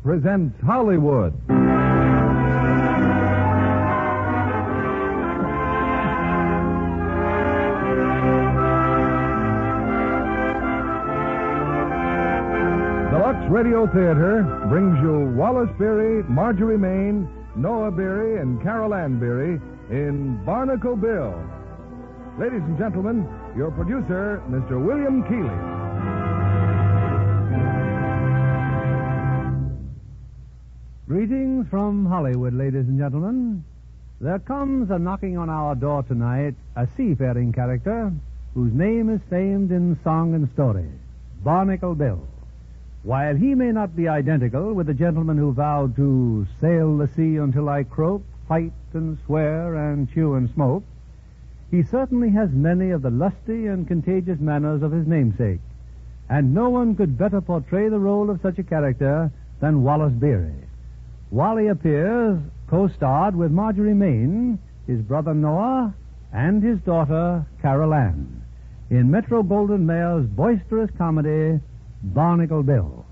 presents Hollywood. The Lux Radio Theater brings you Wallace Beery, Marjorie Main, Noah Beery, and Carol Ann Beery in Barnacle Bill. Ladies and gentlemen, your producer, Mr. William Keighley. Greetings from Hollywood, ladies and gentlemen. There comes a knocking on our door tonight, a seafaring character whose name is famed in song and story, Barnacle Bill. While he may not be identical with the gentleman who vowed to sail the sea until I croak, fight and swear and chew and smoke, he certainly has many of the lusty and contagious manners of his namesake, and no one could better portray the role of such a character than Wallace Beery. Wally appears co-starred with Marjorie Main, his brother Noah, and his daughter Carol Ann in Metro-Goldwyn-Mayer's boisterous comedy, Barnacle Bill,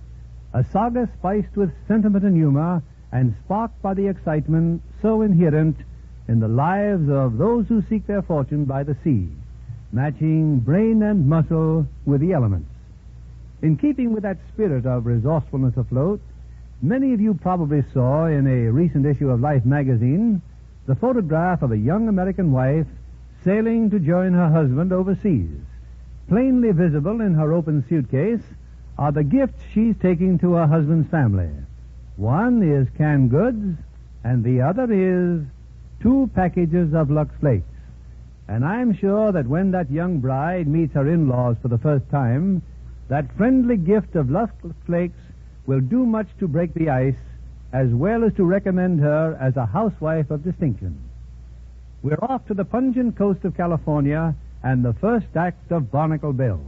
a saga spiced with sentiment and humor and sparked by the excitement so inherent in the lives of those who seek their fortune by the sea, matching brain and muscle with the elements. In keeping with that spirit of resourcefulness afloat, many of you probably saw in a recent issue of Life magazine the photograph of a young American wife sailing to join her husband overseas. Plainly visible in her open suitcase are the gifts she's taking to her husband's family. One is canned goods, and the other is 2 packages of Lux Flakes. And I'm sure that when that young bride meets her in-laws for the first time, that friendly gift of Lux Flakes will do much to break the ice, as well as to recommend her as a housewife of distinction. We're off to the pungent coast of California and the first act of Barnacle Bill,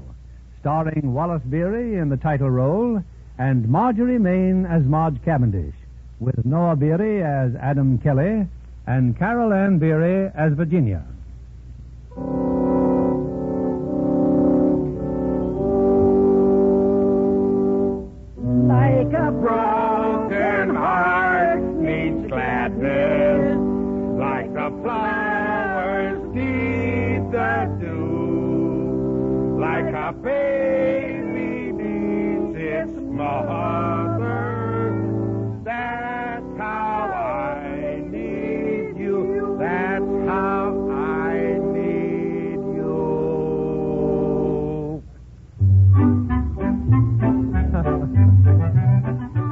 starring Wallace Beery in the title role and Marjorie Main as Marge Cavendish, with Noah Beery as Adam Kelly and Carol Ann Beery as Virginia. Like a broken heart needs gladness, like the flowers need the dew, like a baby needs its mother. That's how I need you. That's how I need you.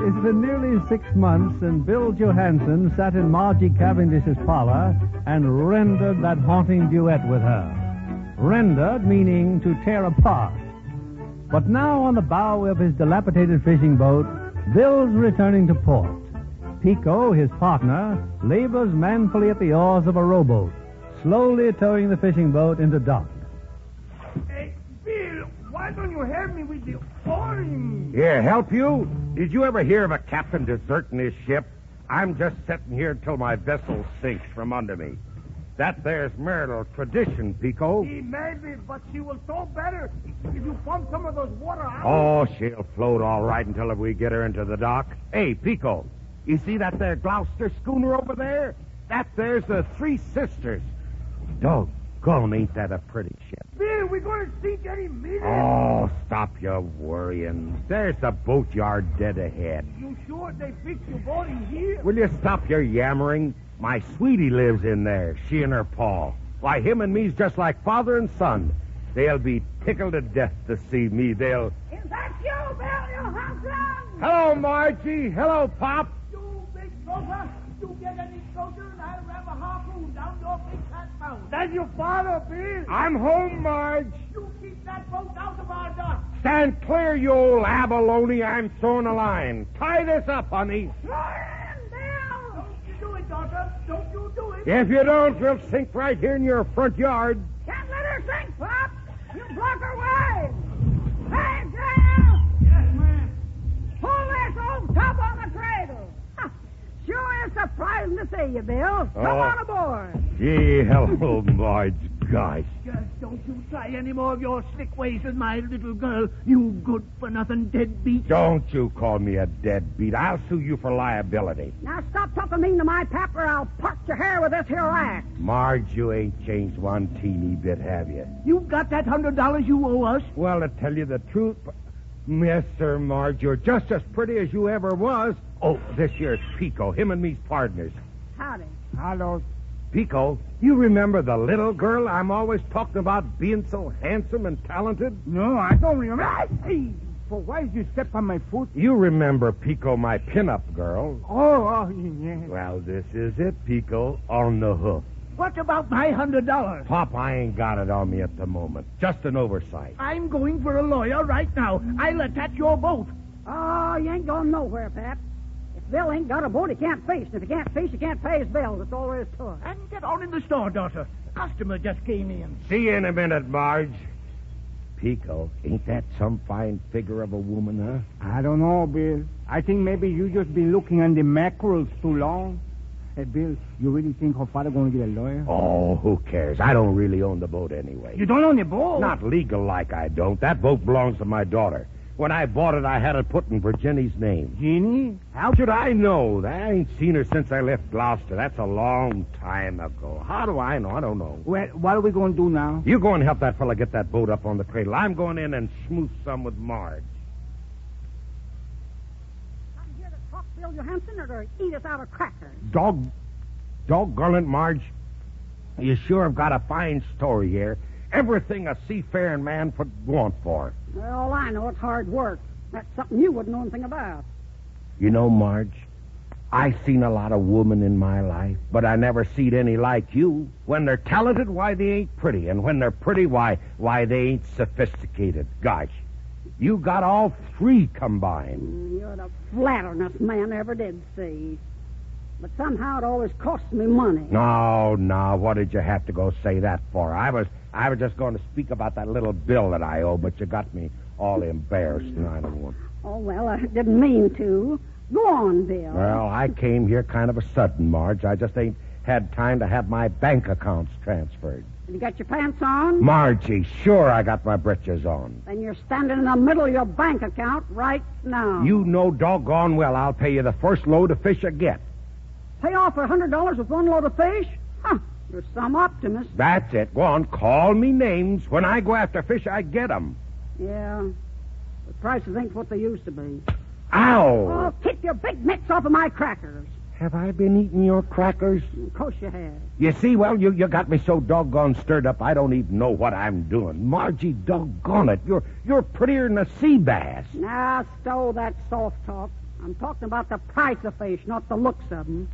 It's been nearly 6 months since Bill Johansson sat in Margie Cavendish's parlor and rendered that haunting duet with her. Rendered meaning to tear apart. But now on the bow of his dilapidated fishing boat, Bill's returning to port. Pico, his partner, labors manfully at the oars of a rowboat, slowly towing the fishing boat into dock. Hey, Bill, why don't you help me with the oaring? Here, help you? Did you ever hear of a captain deserting his ship? I'm just sitting here till my vessel sinks from under me. That there's marital tradition, Pico. Maybe, but she will tow better if you pump some of those water out. Oh, she'll float all right until we get her into the dock. Hey, Pico, you see that there Gloucester schooner over there? That there's the Three Sisters. Doggone, ain't that a pretty ship? Bill, we're going to sink any minute. Oh, stop your worrying. There's the boatyard dead ahead. You sure they fixed your boat in here? Will you stop your yammering? My sweetie lives in there, she and her pa. Why, him and me's just like father and son. They'll be tickled to death to see me. They'll... Is that you, Bill, you husband? Hello, Margie. Hello, Pop. You big gopher, you get any closer and I'll ram a harpoon down your big fat mouth. That's your father, Bill. I'm home, Marge. You keep that boat out of our dock. Stand clear, you old abalone. I'm throwing a line. Tie this up, honey. Do it, daughter. Don't you do it. If you don't, we'll sink right here in your front yard. Can't let her sink, Pop. You block her way. Hey, Dale. Yes, ma'am. Pull this old tub on the cradle. Sure is surprising to see you, Bill. Come on aboard. Gee, hello, Marge. Gosh. Don't you try any more of your slick ways with my little girl, you good-for-nothing deadbeat. Don't you call me a deadbeat. I'll sue you for liability. Now stop talking mean to my pap or I'll part your hair with this here axe. Marge, you ain't changed one teeny bit, have you? You got that $100 you owe us? Well, to tell you the truth, yes, sir, Marge, you're just as pretty as you ever was. Oh, this here's Pico. Him and me's partners. Howdy. Hello. Pico, you remember the little girl I'm always talking about being so handsome and talented? No, I don't remember. Hey, for why did you step on my foot? You remember Pico, my pinup girl? Oh, yeah. Well, this is it, Pico, on the hoof. What about my $100? Pop, I ain't got it on me at the moment. Just an oversight. I'm going for a lawyer right now. I'll attach your boat. Oh, you ain't going nowhere, Pap. If Bill ain't got a boat, he can't fish. And if he can't fish, he can't pay his bills. That's all there is to it. And get on in the store, daughter. A customer just came in. See you in a minute, Marge. Pico, ain't that some fine figure of a woman, huh? I don't know, Bill. I think maybe you just been looking on the mackerels too long. Hey, Bill, you really think her father going to get a lawyer? Oh, who cares? I don't really own the boat anyway. You don't own the boat? Not legal like I don't. That boat belongs to my daughter. When I bought it, I had it put in Virginia's name. Jeannie? How should I know? I ain't seen her since I left Gloucester. That's a long time ago. How do I know? I don't know. Well, what are we going to do now? You go and help that fella get that boat up on the cradle. I'm going in and smooth some with Marge. I'm here to talk Bill Johansson or to eat us out of crackers. Doggone it, Marge. You sure have got a fine story here. Everything a seafaring man would want for. Well, all I know, it's hard work. That's something you wouldn't know anything about. You know, Marge, I seen a lot of women in my life, but I never seen any like you. When they're talented, why, they ain't pretty. And when they're pretty, why, they ain't sophisticated. Gosh, you got all three combined. You're the flatteringest man I ever did see. But somehow it always costs me money. No, what did you have to go say that for? I was just going to speak about that little bill that I owe, but you got me all embarrassed, and I don't want... Oh, well, I didn't mean to. Go on, Bill. Well, I came here kind of a sudden, Marge. I just ain't had time to have my bank accounts transferred. Have you got your pants on? Margie, sure I got my britches on. Then you're standing in the middle of your bank account right now. You know doggone well I'll pay you the first load of fish I get. Pay off for $100 with one load of fish? Huh, you're some optimist. That's it. Go on, call me names. When I go after fish, I get 'em. Yeah, the prices ain't what they used to be. Ow! Oh, keep your big mitts off of my crackers. Have I been eating your crackers? Of course you have. You see, well, you got me so doggone stirred up, I don't even know what I'm doing. Margie, doggone it, you're prettier than a sea bass. Now, stow that soft talk. I'm talking about the price of fish, not the looks of them.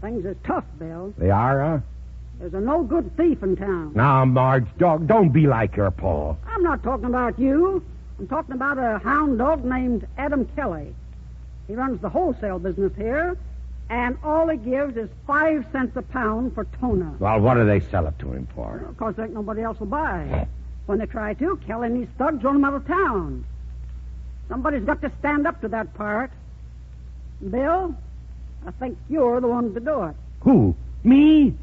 Things is tough, Bill. They are, huh? There's a no-good thief in town. Now, Marge, don't be like your pa. I'm not talking about you. I'm talking about a hound dog named Adam Kelly. He runs the wholesale business here, and all he gives is 5 cents a pound for tuna. Well, what do they sell it to him for? Well, of course, there ain't nobody else will buy. When they try to, Kelly and his thugs run him out of town. Somebody's got to stand up to that part. Bill, I think you're the one to do it. Who? Me?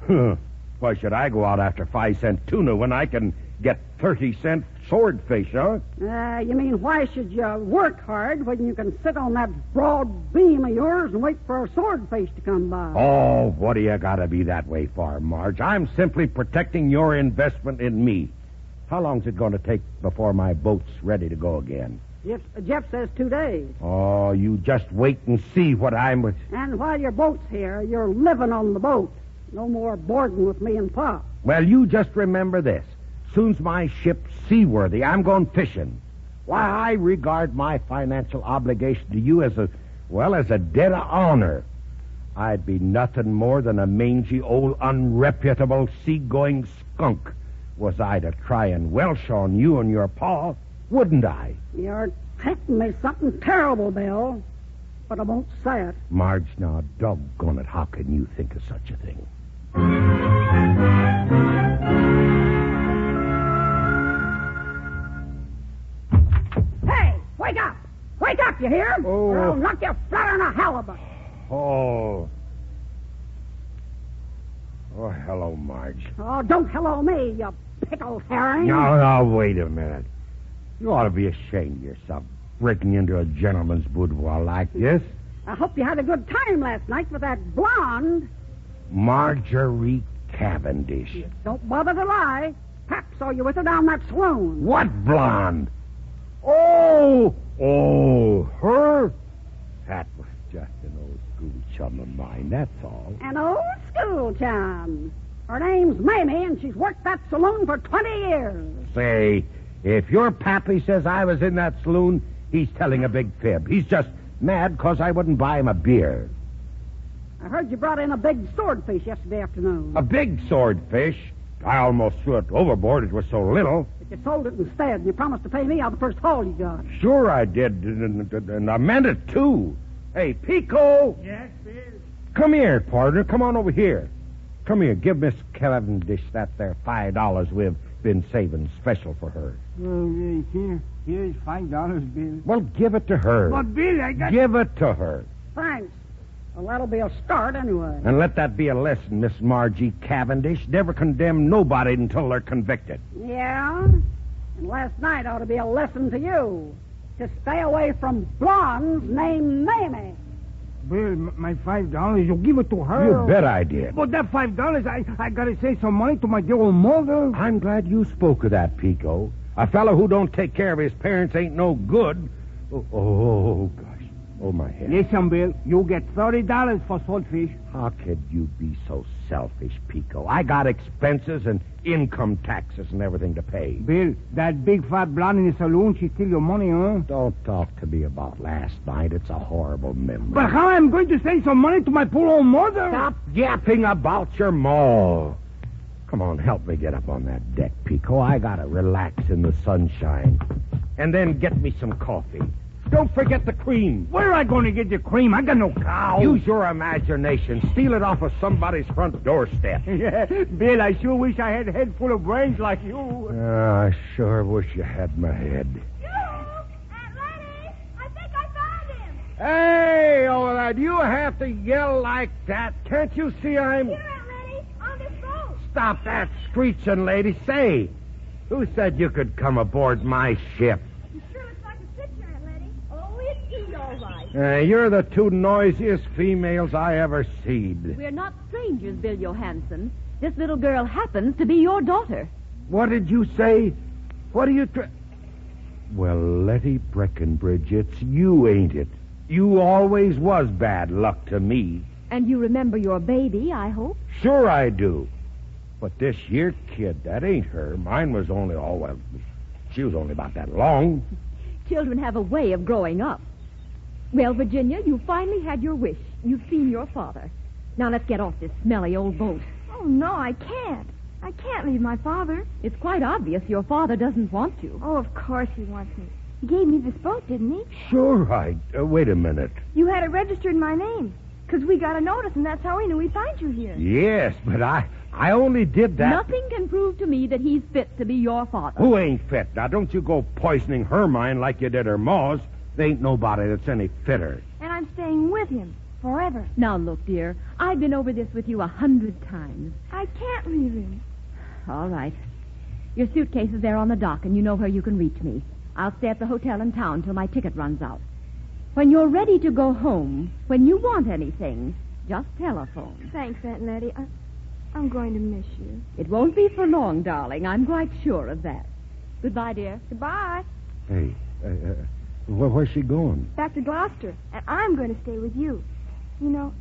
Huh. Why should I go out after 5-cent tuna when I can get 30-cent swordfish, huh? You mean, why should you work hard when you can sit on that broad beam of yours and wait for a swordfish to come by? Oh, what do you gotta be that way for, Marge? I'm simply protecting your investment in me. How long's it going to take before my boat's ready to go again? Jeff says 2 days. Oh, you just wait and see what I'm... And while your boat's here, you're living on the boat. No more boarding with me and Pop. Well, you just remember this. Soon's my ship's seaworthy, I'm going fishing. Why, I regard my financial obligation to you as a debt of honor. I'd be nothing more than a mangy old unreputable seagoing skunk was I to try and welsh on you and your pa, wouldn't I? You're taking me something terrible, Bill. But I won't say it. Marge, now, doggone it, how can you think of such a thing? Hey, wake up! Wake up, you hear? Oh. Or I'll knock you flat on a halibut. Oh. Oh, hello, Marge. Oh, don't hello me, you pickled herring. No, wait a minute. You ought to be ashamed of yourself, breaking into a gentleman's boudoir like this. I hope you had a good time last night with that blonde. Marjorie Cavendish. Don't bother to lie. Pap saw you with her down that saloon. What blonde? Oh, her? That was just an old school chum of mine, that's all. An old school chum. Her name's Mamie, and she's worked that saloon for 20 years. Say, if your pappy says I was in that saloon, he's telling a big fib. He's just mad because I wouldn't buy him a beer. I heard you brought in a big swordfish yesterday afternoon. A big swordfish? I almost threw it overboard. It was so little. But you sold it instead, and you promised to pay me out the first haul you got. Sure I did, and I meant it, too. Hey, Pico! Yes, Bill? Come here, partner. Come on over here. Come here. Give Miss Cavendish that there $5 we've been saving special for her. Here's $5, Bill. Well, give it to her. But, Bill, I got... Give it to her. Thanks. Well, that'll be a start anyway. And let that be a lesson, Miss Margie Cavendish. Never condemn nobody until they're convicted. Yeah? And last night ought to be a lesson to you. To stay away from blondes named Mamie. Bill, my $5, you give it to her. You bet I did. But that $5, I gotta save some money to my dear old mother. I'm glad you spoke of that, Pico. A fellow who don't take care of his parents ain't no good. Oh, gosh. Oh, my head. Listen, Bill, you get $30 for swordfish. How could you be so selfish, Pico? I got expenses and income taxes and everything to pay. Bill, that big fat blonde in the saloon, she steal your money, huh? Don't talk to me about last night. It's a horrible memory. But how am I going to save some money to my poor old mother? Stop yapping about your maw. Come on, help me get up on that deck, Pico. I gotta relax in the sunshine. And then get me some coffee. Don't forget the cream. Where am I going to get the cream? I got no cow. Use your imagination. Steal it off of somebody's front doorstep. Yeah, Bill, I sure wish I had a head full of brains like you. I sure wish you had my head. Aunt Letty! I think I found him! Hey, oh, do you have to yell like that? Can't you see I'm... Here, Aunt Letty, on this boat. Stop that screeching, lady. Say, who said you could come aboard my ship? You sure looks like a picture, Aunt Letty. Oh, it's you, all right. You're the two noisiest females I ever seed. We're not strangers, Bill Johansson. This little girl happens to be your daughter. What did you say? What are you Well, Letty Breckenbridge, it's you, ain't it? You always was bad luck to me. And you remember your baby, I hope? Sure I do. But this year kid, that ain't her. Mine was only, she was only about that long. Children have a way of growing up. Well, Virginia, you finally had your wish. You've seen your father. Now let's get off this smelly old boat. Oh, no, I can't. I can't leave my father. It's quite obvious your father doesn't want you. Oh, of course he wants me. He gave me this boat, didn't he? Sure, wait a minute. You had it registered in my name. Because we got a notice, and that's how we knew we'd find you here. Yes, but I only did that. Nothing can prove to me that he's fit to be your father. Who ain't fit? Now, don't you go poisoning her mind like you did her ma's. There ain't nobody that's any fitter. And I'm staying with him forever. Now, look, dear, I've been over this with you 100 times. I can't leave him. All right. Your suitcase is there on the dock, and you know where you can reach me. I'll stay at the hotel in town till my ticket runs out. When you're ready to go home, when you want anything, just telephone. Thanks, Aunt Letty. I'm going to miss you. It won't be for long, darling. I'm quite sure of that. Goodbye, dear. Goodbye. Hey, where's she going? Back to Gloucester, and I'm going to stay with you. You know,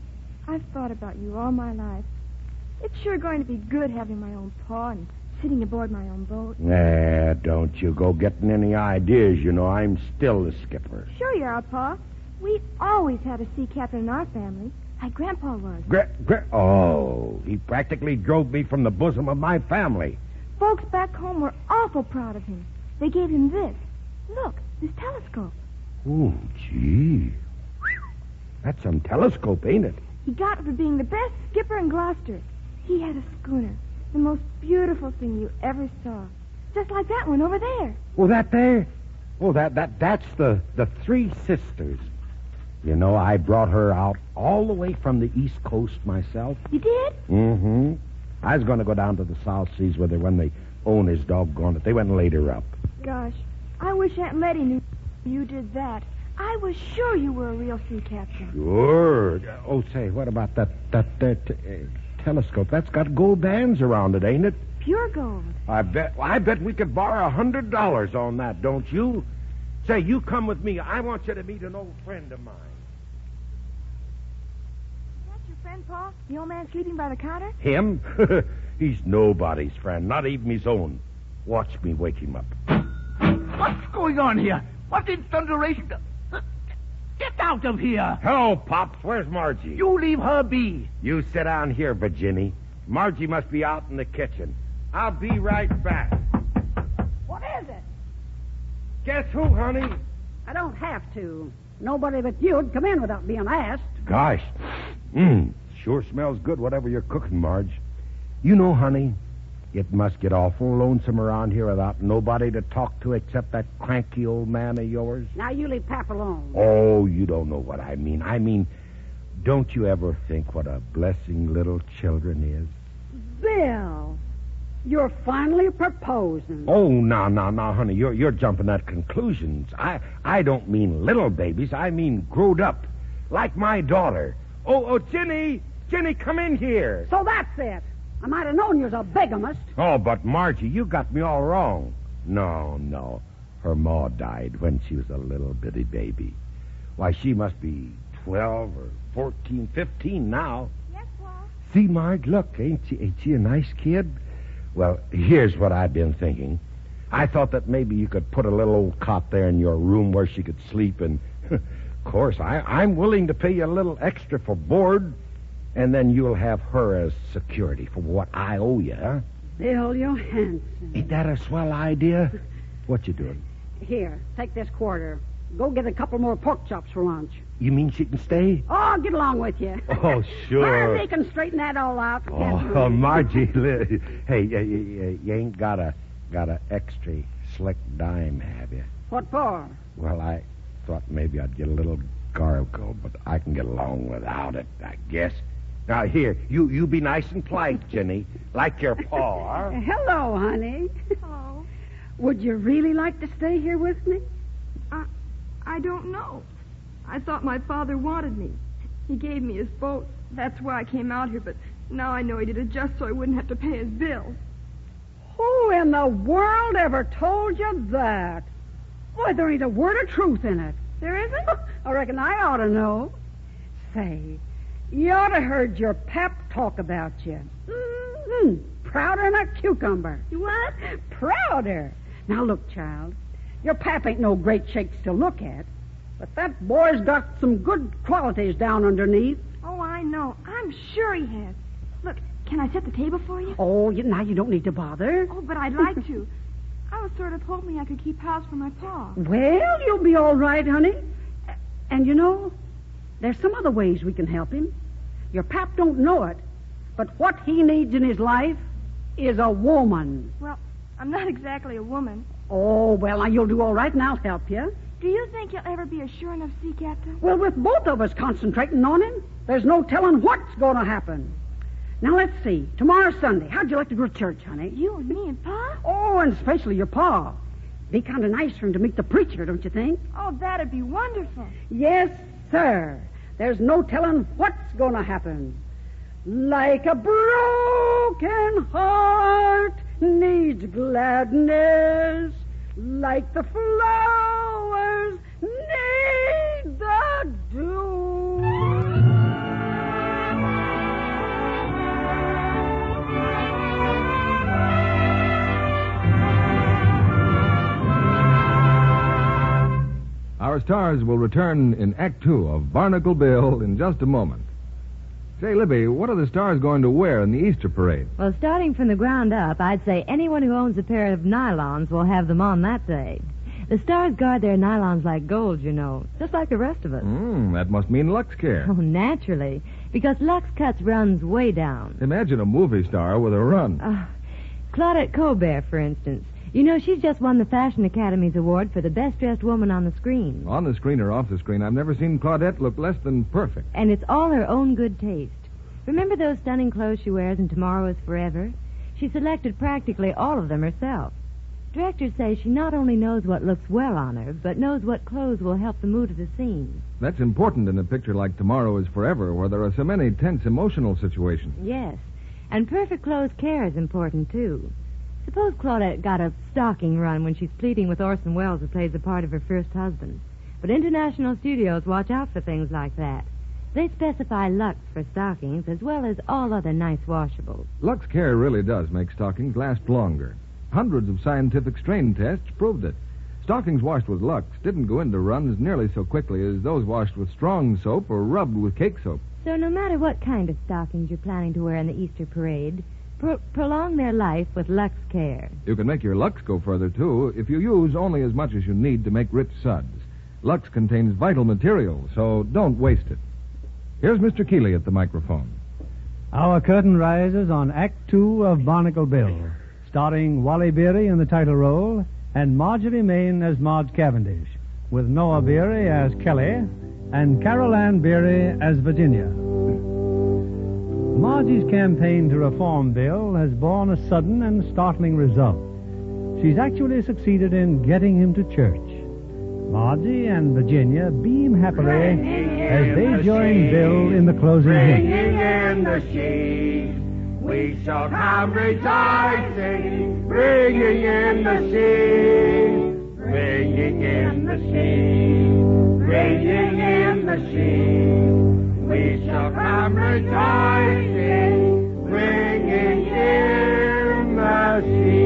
I've thought about you all my life. It's sure going to be good having my own pa and sitting aboard my own boat. Don't you go getting any ideas. You know, I'm still the skipper. Sure you are, Pa. We always had a sea captain in our family. My grandpa was. He practically drove me from the bosom of my family. Folks back home were awful proud of him. They gave him this. Look, this telescope. Oh, gee. That's some telescope, ain't it? He got it for being the best skipper in Gloucester. He had a schooner. The most beautiful thing you ever saw. Just like that one over there. Oh, that there? Oh, that's the Three Sisters. You know, I brought her out all the way from the East Coast myself. You did? Mm-hmm. I was going to go down to the South Seas with her when the owners doggone it. They went and laid her up. Gosh, I wish Aunt Letty knew you did that. I was sure you were a real sea captain. Sure. Oh, say, what about that telescope? That's got gold bands around it, ain't it? Pure gold. I bet we could borrow $100 on that, don't you? Say, you come with me. I want you to meet an old friend of mine. Is that your friend, Paul? The old man sleeping by the counter? Him? He's nobody's friend, not even his own. Watch me wake him up. What's going on here? What in thunderation? Get out of here. Hello, Pops. Where's Margie? You leave her be. You sit down here, Virginie. Margie must be out in the kitchen. I'll be right back. What is it? Guess who, honey? I don't have to. Nobody but you'd come in without being asked. Gosh. Sure smells good, whatever you're cooking, Marge. You know, honey, it must get awful lonesome around here without nobody to talk to except that cranky old man of yours. Now you leave Pap alone. Oh, you don't know what I mean. I mean, don't you ever think what a blessing little children is? Bill, you're finally proposing. Oh, now, honey, you're jumping at conclusions. I don't mean little babies. I mean growed up, like my daughter. Oh, Ginny, come in here. So that's it. I might have known you was a bigamist. Oh, but Margie, you got me all wrong. No. Her ma died when she was a little bitty baby. Why, she must be 12 or 14, 15 now. Yes, Paul. See, Marge, look, ain't she a nice kid? Well, here's what I've been thinking. I thought that maybe you could put a little old cot there in your room where she could sleep, and, of course, I'm willing to pay you a little extra for board, and then you'll have her as security for what I owe you, huh? Bill Johansson. Ain't that a swell idea? What you doing? Here, take this quarter. Go get a couple more pork chops for lunch. You mean she can stay? Oh, get along with you. Oh, sure. Margie can straighten that all out. Oh, Margie, hey, you ain't got a extra slick dime, have you? What for? Well, I thought maybe I'd get a little gargle, but I can get along without it, I guess. Now, here, you be nice and polite, Jenny, like your pa. Hello, honey. Oh. Would you really like to stay here with me? I don't know. I thought my father wanted me. He gave me his boat. That's why I came out here, but now I know he did it just so I wouldn't have to pay his bill. Who in the world ever told you that? Why, there ain't a word of truth in it. There isn't? I reckon I ought to know. Say, you ought to heard your pap talk about you. Prouder than a cucumber. What? Prouder. Now, look, child, your pap ain't no great shakes to look at, but that boy's got some good qualities down underneath. Oh, I know. I'm sure he has. Look, can I set the table for you? Oh, now you don't need to bother. Oh, but I'd like to. I was sort of hoping I could keep house for my pa. Well, you'll be all right, honey. And you know, there's some other ways we can help him. Your pap don't know it, but what he needs in his life is a woman. Well, I'm not exactly a woman. Oh, well, now you'll do all right, and I'll help you. Do you think you'll ever be a sure enough sea captain? Well, with both of us concentrating on him, there's no telling what's going to happen. Now, let's see. Tomorrow's Sunday. How'd you like to go to church, honey? You and me and Pa? Oh, and especially your pa. Be kind of nice for him to meet the preacher, don't you think? Oh, that'd be wonderful. Yes, sir. There's no telling what's going to happen. Like a broken heart needs gladness, like the flowers need the dew. Our stars will return in Act Two of Barnacle Bill in just a moment. Say, Libby, what are the stars going to wear in the Easter parade? Well, starting from the ground up, I'd say anyone who owns a pair of nylons will have them on that day. The stars guard their nylons like gold, you know, just like the rest of us. That must mean Lux Care. Oh, naturally, because Lux cuts runs way down. Imagine a movie star with a run. Claudette Colbert, for instance. You know, she's just won the Fashion Academy's award for the best-dressed woman on the screen. On the screen or off the screen, I've never seen Claudette look less than perfect. And it's all her own good taste. Remember those stunning clothes she wears in Tomorrow is Forever? She selected practically all of them herself. Directors say she not only knows what looks well on her, but knows what clothes will help the mood of the scene. That's important in a picture like Tomorrow is Forever, where there are so many tense emotional situations. Yes, and perfect clothes care is important, too. Suppose Claudette got a stocking run when she's pleading with Orson Welles, who plays the part of her first husband. But international studios watch out for things like that. They specify Lux for stockings as well as all other nice washables. Lux Care really does make stockings last longer. Hundreds of scientific strain tests proved it. Stockings washed with Lux didn't go into runs nearly so quickly as those washed with strong soap or rubbed with cake soap. So no matter what kind of stockings you're planning to wear in the Easter parade, prolong their life with Lux Care. You can make your Lux go further, too, if you use only as much as you need to make rich suds. Lux contains vital materials, so don't waste it. Here's Mr. Keeley at the microphone. Our curtain rises on Act 2 of Barnacle Bill, starring Wally Beery in the title role and Marjorie Main as Marge Cavendish, with Noah Beery as Kelly and Carol Ann Beery as Virginia. Margie's campaign to reform Bill has borne a sudden and startling result. She's actually succeeded in getting him to church. Margie and Virginia beam happily as they join Bill in the closing hymn. Ringing in the sheaves, we shall come rejoicing. Ringing in the sheaves, ringing in the sheaves, ringing in the sheaves, we shall come rejoicing. Ringing in the sheaves.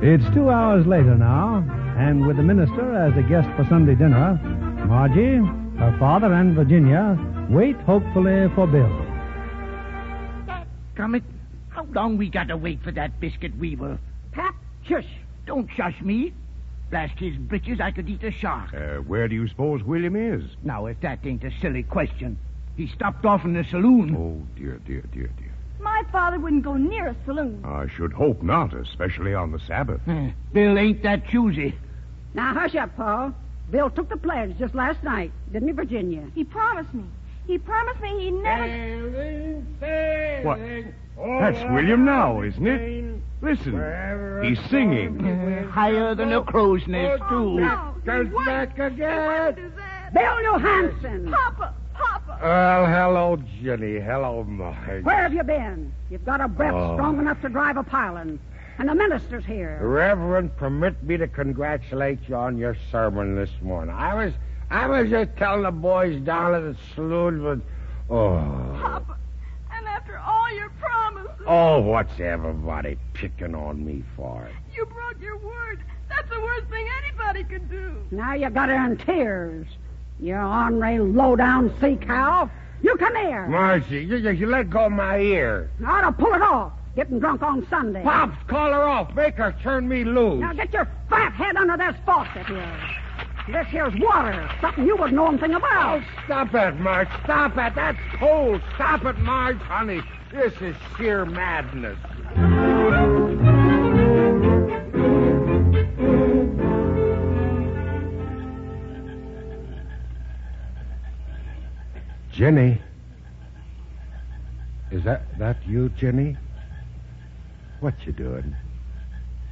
It's 2 hours later now, and with the minister as a guest for Sunday dinner, Margie, her father, and Virginia wait hopefully for Bill. Comet, how long we got to wait for that biscuit weaver? Pat, shush. Don't shush me. Blast his britches, I could eat a shark. Where do you suppose William is? Now, if that ain't a silly question. He stopped off in the saloon. Oh, dear. My father wouldn't go near a saloon. I should hope not, especially on the Sabbath. Bill ain't that choosy. Now, hush up, Paul. Bill took the pledge just last night, didn't he, Virginia? He promised me. He promised me he'd never... What? That's William now, isn't it? Listen, he's singing. Higher than a crow's nest, too. No, Goes back again. Bill Johansson! Papa! Well, hello, Jenny. Hello, Marge. Where have you been? You've got a breath strong enough to drive a pylon. And the minister's here. Reverend, permit me to congratulate you on your sermon this morning. I was just telling the boys down at the saloon, but... Papa, and after all your promises... Oh, what's everybody picking on me for? You broke your word. That's the worst thing anybody could do. Now you got her in tears. You ornery, low-down sea cow. You come here. Marcy, you let go of my ear. I ought to pull it off. Getting drunk on Sunday. Pops, call her off. Make her turn me loose. Now get your fat head under this faucet here. This here's water. Something you wouldn't know anything about. Oh, stop it, Marge. Stop it. That's cold. Stop it, Marge. Honey, this is sheer madness. Jenny. Is that you, Jenny? What you doing?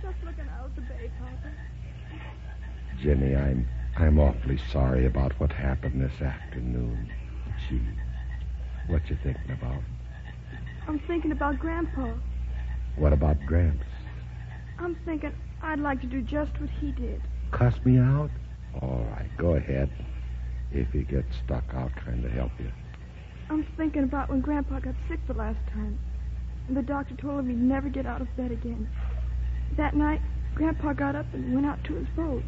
Just looking out the bay, Papa. Jenny, I'm awfully sorry about what happened this afternoon. Gee, what you thinking about? I'm thinking about Grandpa. What about Gramps? I'm thinking I'd like to do just what he did. Cuss me out? All right, go ahead. If you get stuck, I'll try to help you. I'm thinking about when Grandpa got sick the last time. And the doctor told him he'd never get out of bed again. That night, Grandpa got up and went out to his boat.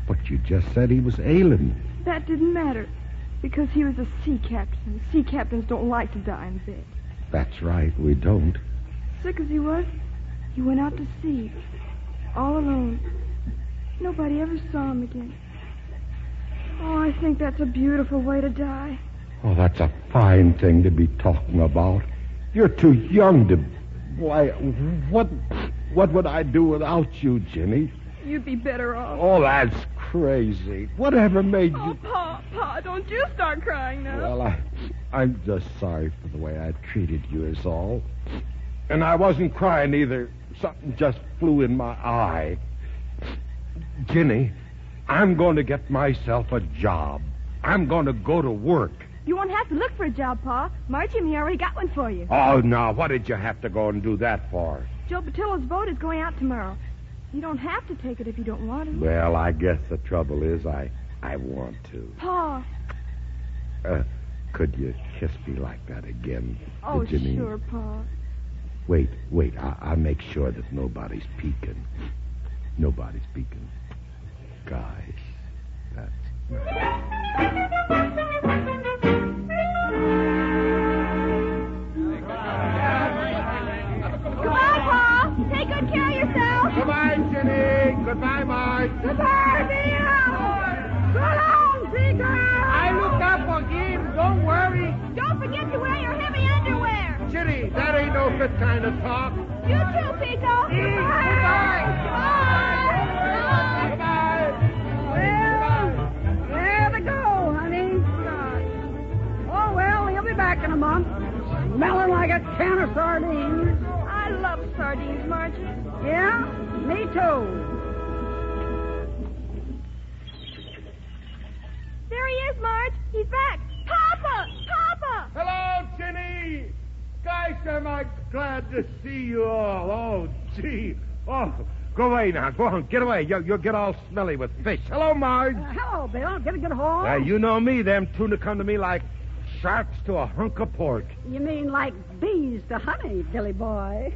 But you just said he was ailing. That didn't matter, because he was a sea captain. Sea captains don't like to die in bed. That's right, we don't. Sick as he was, he went out to sea, all alone. Nobody ever saw him again. Oh, I think that's a beautiful way to die. Oh, that's a fine thing to be talking about. You're too young to... Why, what would I do without you, Jenny? You'd be better off. Oh, that's crazy. Whatever made Oh, you... Pa, don't you start crying now. Well, I'm just sorry for the way I treated you is all. And I wasn't crying either. Something just flew in my eye. Ginny, I'm going to get myself a job. I'm going to go to work. You won't have to look for a job, Pa. Margie and me already got one for you. Oh, now, what did you have to go and do that for? Joe Patillo's vote is going out tomorrow. You don't have to take it if you don't want to. Well, I guess the trouble is I want to. Pa. Could you kiss me like that again? Oh, Ginny? sure, Pa. Wait. I'll make sure that nobody's peeking. Nobody's peeking. Guys, Goodbye, Pa. Take good care of yourself. Goodbye, Ginny. Goodbye, Marge. Goodbye, Bill. So long, Peter. I look up for him. Don't worry. Don't forget to wear your heavy underwear. Ginny, that ain't no fit kind of talk. You too, Pico. Goodbye. Well, there they go, honey. Oh, well, he'll be back in a month. Smelling like a can of sardines. I love sardines, Margie. Yeah, me too. There he is, Marge. He's back. Papa! Hello, Ginny. Gosh, am I glad to see you all. Oh, gee. Oh, go away now. Go on, get away. You'll get all smelly with fish. Hello, Marge. Hello, Bill. Get a good haul. You know me. Them tuna come to me like sharks to a hunk of pork. You mean like bees to honey, Billy boy.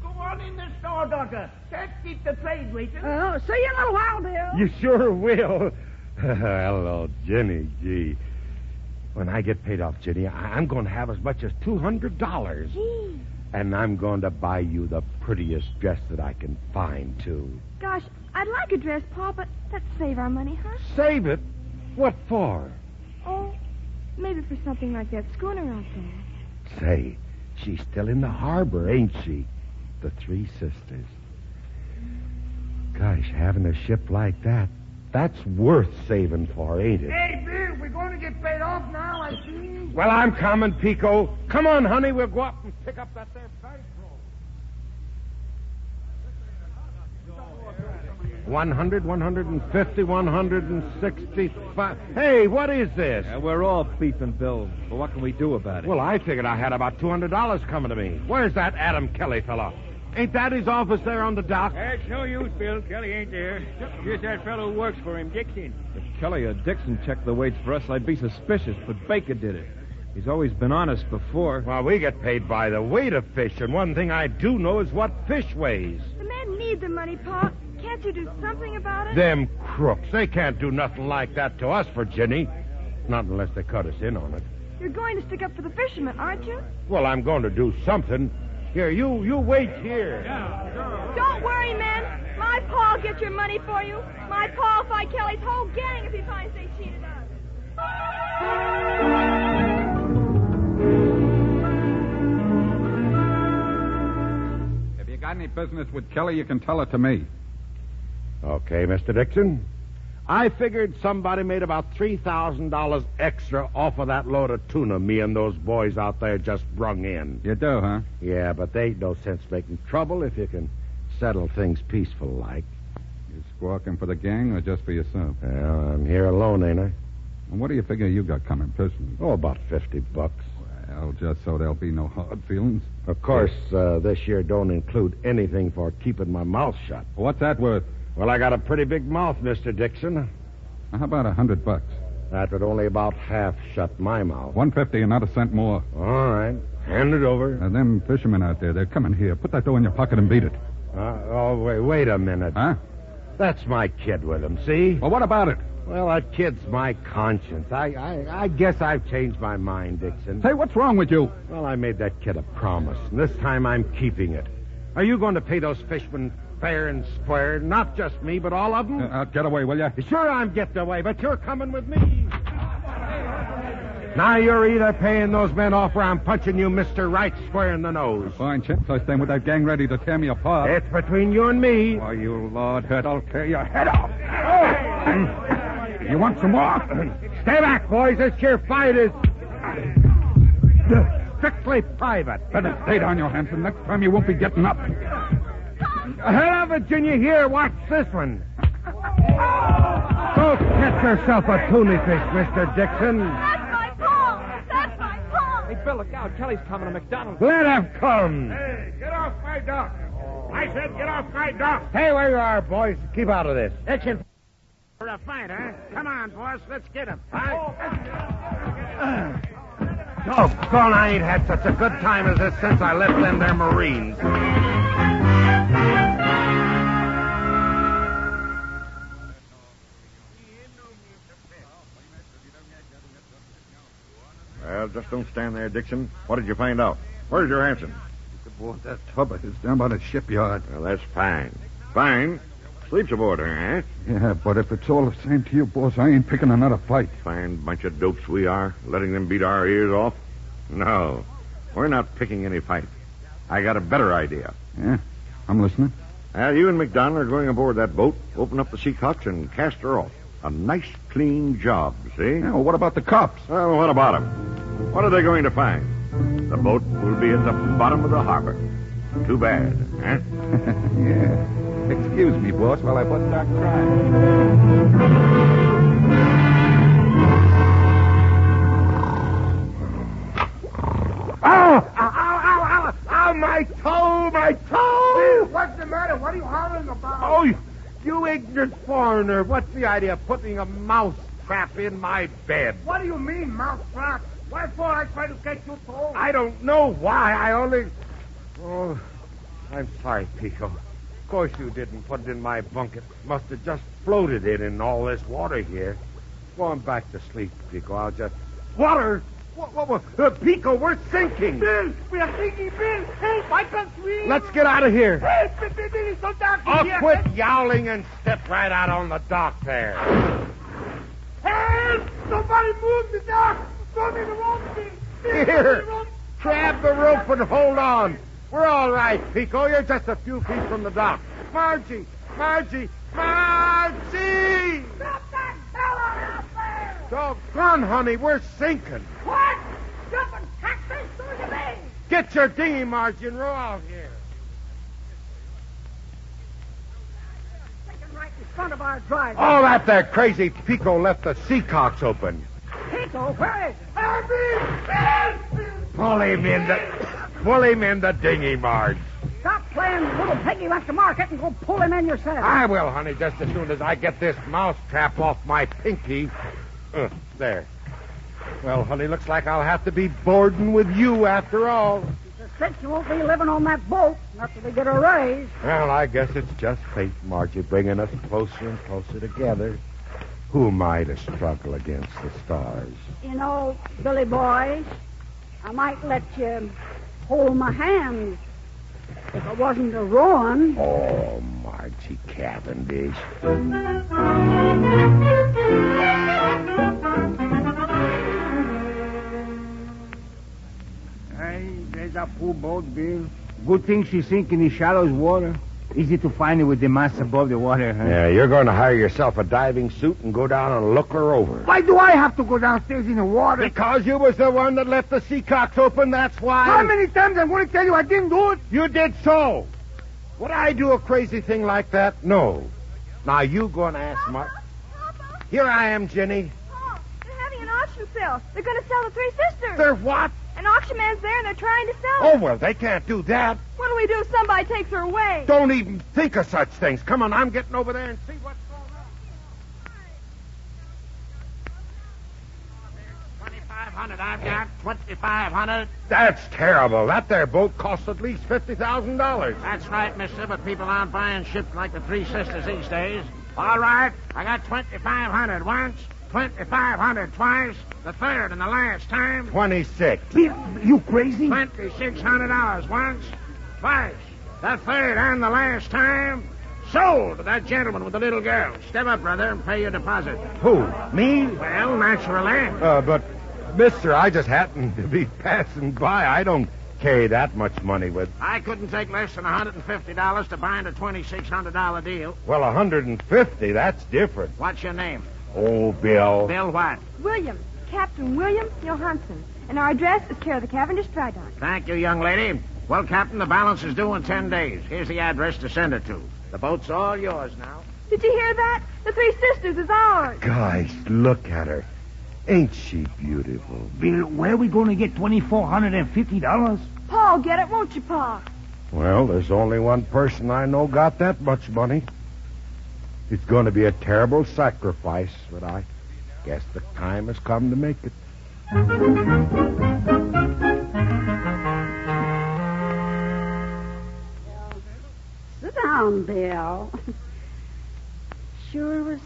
Go on in the store, Doctor. Can't keep the trade waiting. Oh, see you in a little while, Bill. You sure will. Hello, Ginny. Gee. When I get paid off, Ginny, I'm going to have as much as $200. Gee. And I'm going to buy you the prettiest dress that I can find, too. Gosh, I'd like a dress, Pa, but let's save our money, huh? Save it? What for? Oh, maybe for something like that schooner out there. Say, she's still in the harbor, ain't she? The Three Sisters. Gosh, having a ship like that's worth saving for, ain't it? Hey, Bill, we're going to get paid off now, I see. Well, I'm coming, Pico. Come on, honey, we'll go up and pick up that there bankroll. 100, 150, 165. Hey, what is this? We're all beefing, Bill. But what can we do about it? Well, I figured I had about $200 coming to me. Where's that Adam Kelly fella? Ain't that his office there on the dock? It's no use, Bill. Kelly ain't there. Here's that fellow who works for him, Dixon. If Kelly or Dixon checked the weights for us, I'd be suspicious, but Baker did it. He's always been honest before. Well, we get paid by the weight of fish, and one thing I do know is what fish weighs. The men need the money, Pa. Can't you do something about it? Them crooks, they can't do nothing like that to us, Virginie. Not unless they cut us in on it. You're going to stick up for the fishermen, aren't you? Well, I'm going to do something. Here, you wait here. Don't worry, men. My Pa'll get your money for you. My Pa'll fight Kelly's whole gang if he finds they cheated us. If you got any business with Kelly, you can tell it to me. Okay, Mr. Dixon. I figured somebody made about $3,000 extra off of that load of tuna me and those boys out there just brung in. You do, huh? Yeah, but they ain't no sense making trouble if you can settle things peaceful like. You squawking for the gang or just for yourself? Well, I'm here alone, ain't I? And what do you figure you got coming personally? Oh, about $50. Well, just so there'll be no hard feelings. Of course, this year don't include anything for keeping my mouth shut. What's that worth? Well, I got a pretty big mouth, Mr. Dixon. How about $100? That would only about half shut my mouth. $150 and not a cent more. All right. Hand it over. And them fishermen out there, they're coming here. Put that dough in your pocket and beat it. Wait a minute. Huh? That's my kid with him, see? Well, what about it? Well, that kid's my conscience. I guess I've changed my mind, Dixon. Say, what's wrong with you? Well, I made that kid a promise, and this time I'm keeping it. Are you going to pay those fishermen fair and square? Not just me, but all of them? Get away, will you? Sure, I'm getting away, but you're coming with me. Now you're either paying those men off or I'm punching you, Mr. Right, square in the nose. Fine chance I stand with that gang ready to tear me apart. It's between you and me. Why, you lord head, I'll tear your head off. You want some more? Stay back, boys. This here fight is strictly private. Better stay down, Johansson. Next time you won't be getting up. Hello, Virginia. Here, watch this one. Go catch yourself a tuna fish, Mr. Dixon. That's my paw! That's my paw! Hey, Bill, look out. Kelly's coming to McDonald's. Let him come. Hey, get off my dock. I said get off my dock. Stay where you are, boys. Keep out of this. Dixon, for a fight, huh? Come on, boss. Let's get him. Doggone, I ain't had such a good time as this since I left them there Marines. Well, just don't stand there, Dixon. What did you find out? Where's Johansson? Aboard that tub is down by the shipyard. Well, that's fine. Fine. Sleeps aboard her, eh? Yeah, but if it's all the same to you, boss, I ain't picking another fight. Fine bunch of dopes we are, letting them beat our ears off. No, we're not picking any fight. I got a better idea. Yeah, I'm listening. Well, you and McDonald are going aboard that boat, open up the Seacocks, and cast her off. A nice, clean job, see? Yeah, well, what about the cops? Well, what about them? What are they going to find? The boat will be at the bottom of the harbor. Too bad, huh? Yeah. Excuse me, boss, while I put Doc crying. Ow! Ow, my toe, my toe! What's the matter? What are you hollering about? Oh, you ignorant foreigner. What's the idea of putting a mouse trap in my bed? What do you mean, mousetrap? Why for I try to get you toe? I don't know why. I only... Oh, I'm sorry, Pico. Of course you didn't put it in my bunk. It must have just floated in all this water here. Go on back to sleep, Pico. I'll just... Water? What? Pico, we're sinking. Bill, we are sinking, Bill. Help, I can't swim. Let's get out of here. Help, Bill, it's so dark in I'll here. quit yowling and step right out on the dock there. Help! Somebody move the dock. Throw me the rope, Bill. Here, grab the rope and hold on. We're all right, Pico. You're just a few feet from the dock. Margie! Stop that fella out there! Doggone, honey, we're sinking. What? Jumping taxis through the bay. Get your dinghy, Margie, and row out here. Sinking right in front of our drive. Oh, that there crazy Pico left the Seacocks open. Pico, where is it? Help me! Pull him in the dinghy, Marge. Stop playing little piggy like the market and go pull him in yourself. I will, honey, just as soon as I get this mouse trap off my pinky. There. Well, honey, looks like I'll have to be boarding with you after all. Since you won't be living on that boat after we get a raise. Well, I guess it's just fate, Margie, bringing us closer and closer together. Who am I to struggle against the stars? You know, Billy boy, I might let you hold my hand if it wasn't a rowing. Oh, Margie Cavendish. Hey, there's that poor boat, Bill. Good thing she's sinking in shallow water. Easy to find it with the mast above the water, huh? Yeah, you're going to hire yourself a diving suit and go down and look her over. Why do I have to go downstairs in the water? Because you was the one that left the Seacocks open, that's why. How many times I'm going to tell you I didn't do it? You did so. Would I do a crazy thing like that? No. Now, you go and ask Mark. Here I am, Jenny. Oh, they're having an auction sale. They're going to sell the Three Sisters. They're what? An auction man's there and they're trying to sell Oh, her. well, they can't do that. What do we do if somebody takes her away? Don't even think of such things. Come on, I'm getting over there and see what's going on. $2,500 I've got. $2,500. That's terrible. That there boat costs at least $50,000. That's right, mister, but people aren't buying ships like the Three Sisters these days. All right, I got $2,500 once, $2,500 twice, the third and the last time. 26. You crazy? $2,600 once, twice, the third and the last time. Sold to that gentleman with the little girl. Step up, brother, and pay your deposit. Who? Me? Well, naturally. But, mister, I just happened to be passing by. I don't carry that much money with. I couldn't take less than $150 to bind a $2,600 deal. Well, $150, that's different. What's your name? Oh, Bill. Bill what? William. Captain William Johansson. And our address is care of the Cavendish Dry Dock. Thank you, young lady. Well, Captain, the balance is due in 10 days. Here's the address to send it to. The boat's all yours now. Did you hear that? The Three Sisters is ours. Gosh, look at her. Ain't she beautiful? Bill, where are we going to get $2,450? Paul, get it, won't you, Pa? Well, there's only one person I know got that much money. It's going to be a terrible sacrifice, but I guess the time has come to make it. Sit down, Bill. Sure was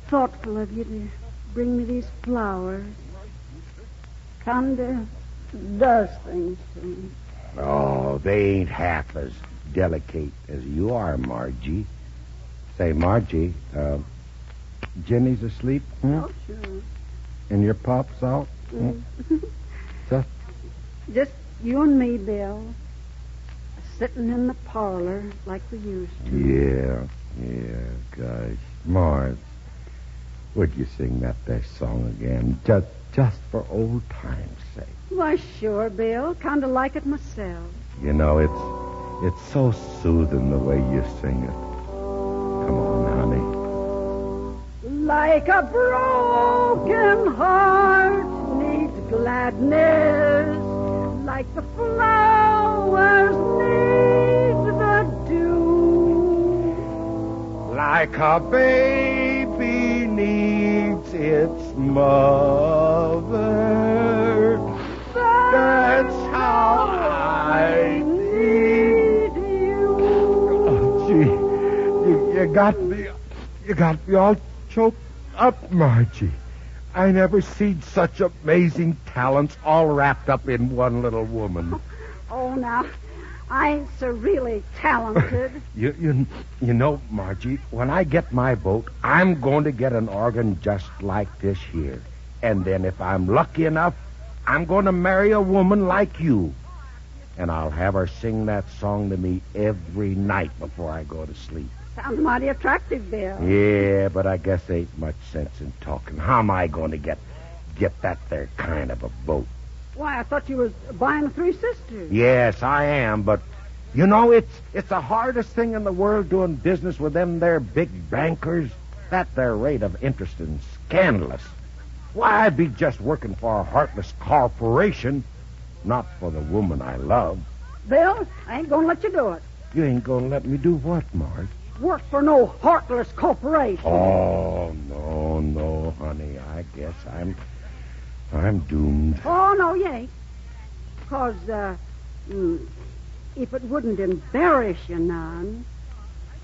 thoughtful of you to bring me these flowers. Kinda does things to me. Oh, they ain't half as delicate as you are, Margie. Say, Margie, Jenny's asleep? Oh, sure. And your pop's out? Just you and me, Bill. Sitting in the parlor like we used to. Yeah, gosh. Marge, would you sing that there song again? Just for old time's sake. Why, sure, Bill. Kind of like it myself. You know, it's so soothing the way you sing it. Come on, honey. Like a broken heart needs gladness, like the flowers need the dew. Like a baby needs its mother. That's how I need you. Oh, gee, you got me all choked up, Margie. I never seen such amazing talents all wrapped up in one little woman. Oh, now, I ain't so really talented. You know, Margie, when I get my boat, I'm going to get an organ just like this here. And then if I'm lucky enough, I'm going to marry a woman like you. And I'll have her sing that song to me every night before I go to sleep. Sounds mighty attractive, Bill. Yeah, but I guess there ain't much sense in talking. How am I going to get that there kind of a boat? Why, I thought you was buying the Three Sisters. Yes, I am, but you know, it's the hardest thing in the world doing business with them there big bankers. That their rate of interest is scandalous. Why, I'd be just working for a heartless corporation, not for the woman I love. Bill, I ain't gonna let you do it. You ain't gonna let me do what, Marge? Work for no heartless corporation. Oh, no, honey. I guess I'm doomed. Oh, no, you ain't. Because, if it wouldn't embarrass you none,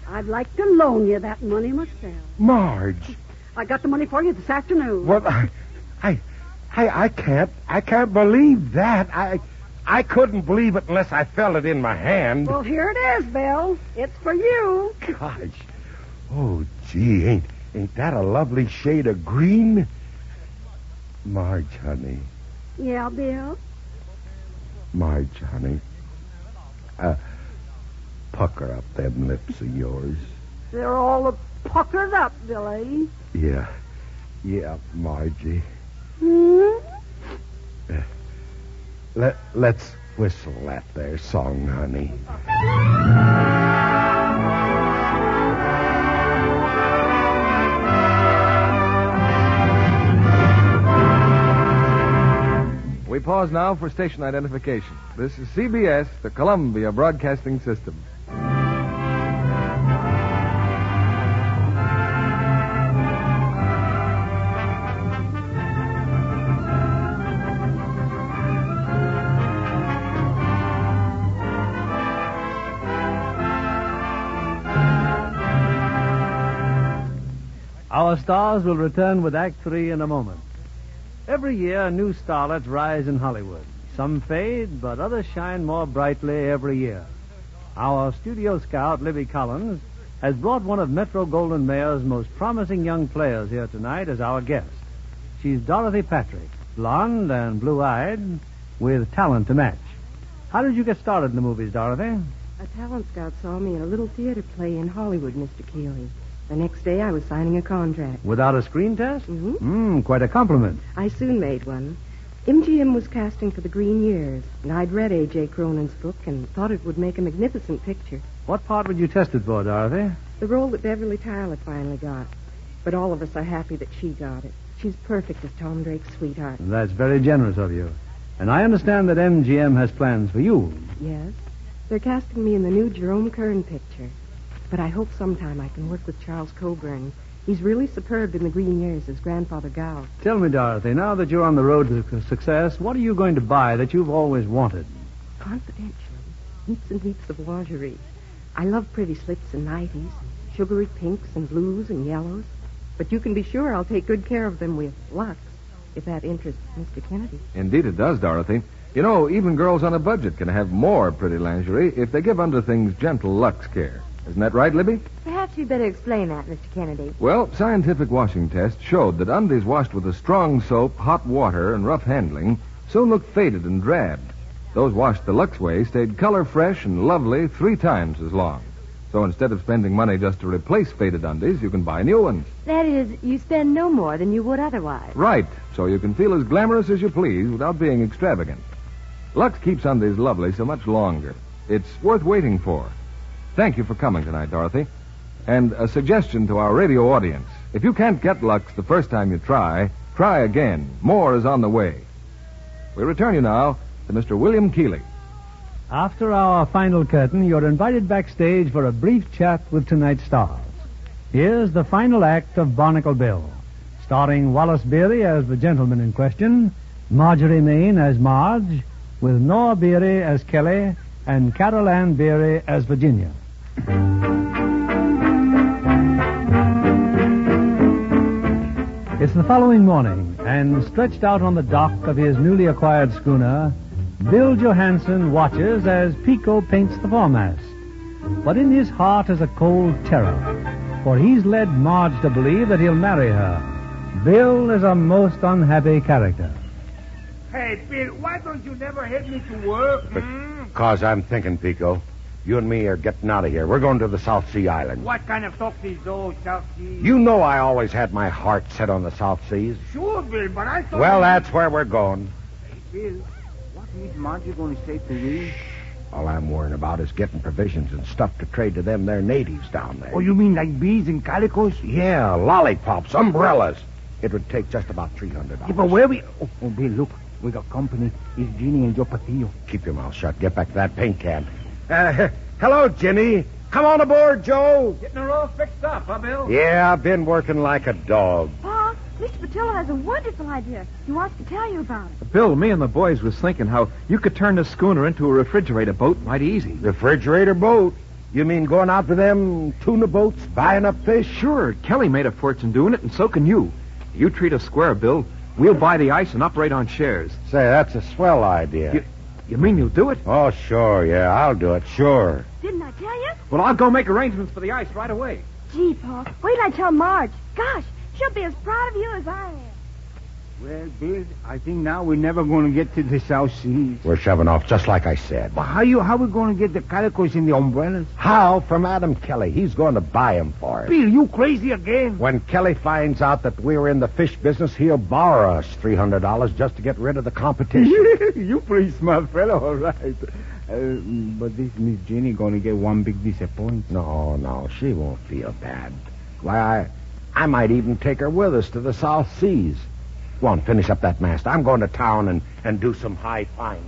I'd like to loan you that money myself. Marge. I got the money for you this afternoon. Well, I can't believe that. I couldn't believe it unless I felt it in my hand. Well, here it is, Bill. It's for you. Gosh. Oh, gee, ain't that a lovely shade of green? Marge, honey. Yeah, Bill? Marge, honey. Pucker up them lips of yours. They're all puckered up, Billy. Yeah, Margie. Let's whistle that there song, honey. We pause now for station identification. This is CBS, the Columbia Broadcasting System. Our stars will return with Act 3 in a moment. Every year, new starlets rise in Hollywood. Some fade, but others shine more brightly every year. Our studio scout, Libby Collins, has brought one of Metro-Goldwyn-Mayer's most promising young players here tonight as our guest. She's Dorothy Patrick, blonde and blue-eyed, with talent to match. How did you get started in the movies, Dorothy? A talent scout saw me in a little theater play in Hollywood, Mr. Keeley. The next day I was signing a contract. Without a screen test? Mm-hmm. Quite a compliment. I soon made one. MGM was casting for The Green Years, and I'd read A.J. Cronin's book and thought it would make a magnificent picture. What part would you test it for, Dorothy? The role that Beverly Tyler finally got. But all of us are happy that she got it. She's perfect as Tom Drake's sweetheart. That's very generous of you. And I understand that MGM has plans for you. Yes. They're casting me in the new Jerome Kern picture. But I hope sometime I can work with Charles Coburn. He's really superb in The Green Years as Grandfather Gow. Tell me, Dorothy, now that you're on the road to success, what are you going to buy that you've always wanted? Confidentially, heaps and heaps of lingerie. I love pretty slips and nighties, sugary pinks and blues and yellows. But you can be sure I'll take good care of them with Lux, if that interests Mr. Kennedy. Indeed it does, Dorothy. You know, even girls on a budget can have more pretty lingerie if they give under things gentle Lux care. Isn't that right, Libby? Perhaps you'd better explain that, Mr. Kennedy. Well, scientific washing tests showed that undies washed with a strong soap, hot water, and rough handling soon looked faded and drabbed. Those washed the Lux way stayed color fresh and lovely 3 times as long. So instead of spending money just to replace faded undies, you can buy new ones. That is, you spend no more than you would otherwise. Right, so you can feel as glamorous as you please without being extravagant. Lux keeps undies lovely so much longer. It's worth waiting for. Thank you for coming tonight, Dorothy. And a suggestion to our radio audience. If you can't get Lux the first time you try again. More is on the way. We return you now to Mr. William Keeley. After our final curtain, you're invited backstage for a brief chat with tonight's stars. Here's the final act of Barnacle Bill, starring Wallace Beery as the gentleman in question, Marjorie Main as Marge, with Noah Beery as Kelly, and Carol Ann Beery as Virginia. It's the following morning, and stretched out on the dock of his newly acquired schooner, Bill Johansson watches as Pico paints the foremast. But in his heart is a cold terror, for he's led Marge to believe that he'll marry her. Bill is a most unhappy character. Hey, Bill, why don't you never hit me to work? Because I'm thinking, Pico. You and me are getting out of here. We're going to the South Sea Island. What kind of talk is those, South Seas? You know I always had my heart set on the South Seas. Sure, Bill, but I thought... Well, that's where we're going. Hey, Bill, what is Margie going to say to you? All I'm worrying about is getting provisions and stuff to trade to them. They're natives down there. Oh, you mean like beads and calicos? Yeah, lollipops, umbrellas. It would take just about $300. Yeah, but where we... Oh, Bill, look. We got company. It's Ginny and Joe Patillo. Keep your mouth shut. Get back to that paint can. Hello, Ginny. Come on aboard, Joe. Getting her all fixed up, huh, Bill? Yeah, I've been working like a dog. Pa, Mr. Patillo has a wonderful idea. He wants to tell you about it. Bill, me and the boys was thinking how you could turn the schooner into a refrigerator boat mighty easy. Refrigerator boat? You mean going out to them tuna boats, buying up fish? Sure. Kelly made a fortune doing it, and so can you. You treat us square, Bill. We'll buy the ice and operate on shares. Say, that's a swell idea. You mean you'll do it? Oh, sure, yeah, I'll do it, sure. Didn't I tell you? Well, I'll go make arrangements for the ice right away. Gee, Pa, wait till I tell Marge. Gosh, she'll be as proud of you as I am. Well, Bill, I think now we're never going to get to the South Seas. We're shoving off just like I said. But how we going to get the calicos and the umbrellas? How? From Adam Kelly. He's going to buy them for us. Bill, you crazy again? When Kelly finds out that we're in the fish business, he'll borrow us $300 just to get rid of the competition. You pretty smart fellow, all right. But this Miss Jenny going to get one big disappointment. No, she won't feel bad. Why, I might even take her with us to the South Seas. Go on, finish up that mast. I'm going to town and do some high finance.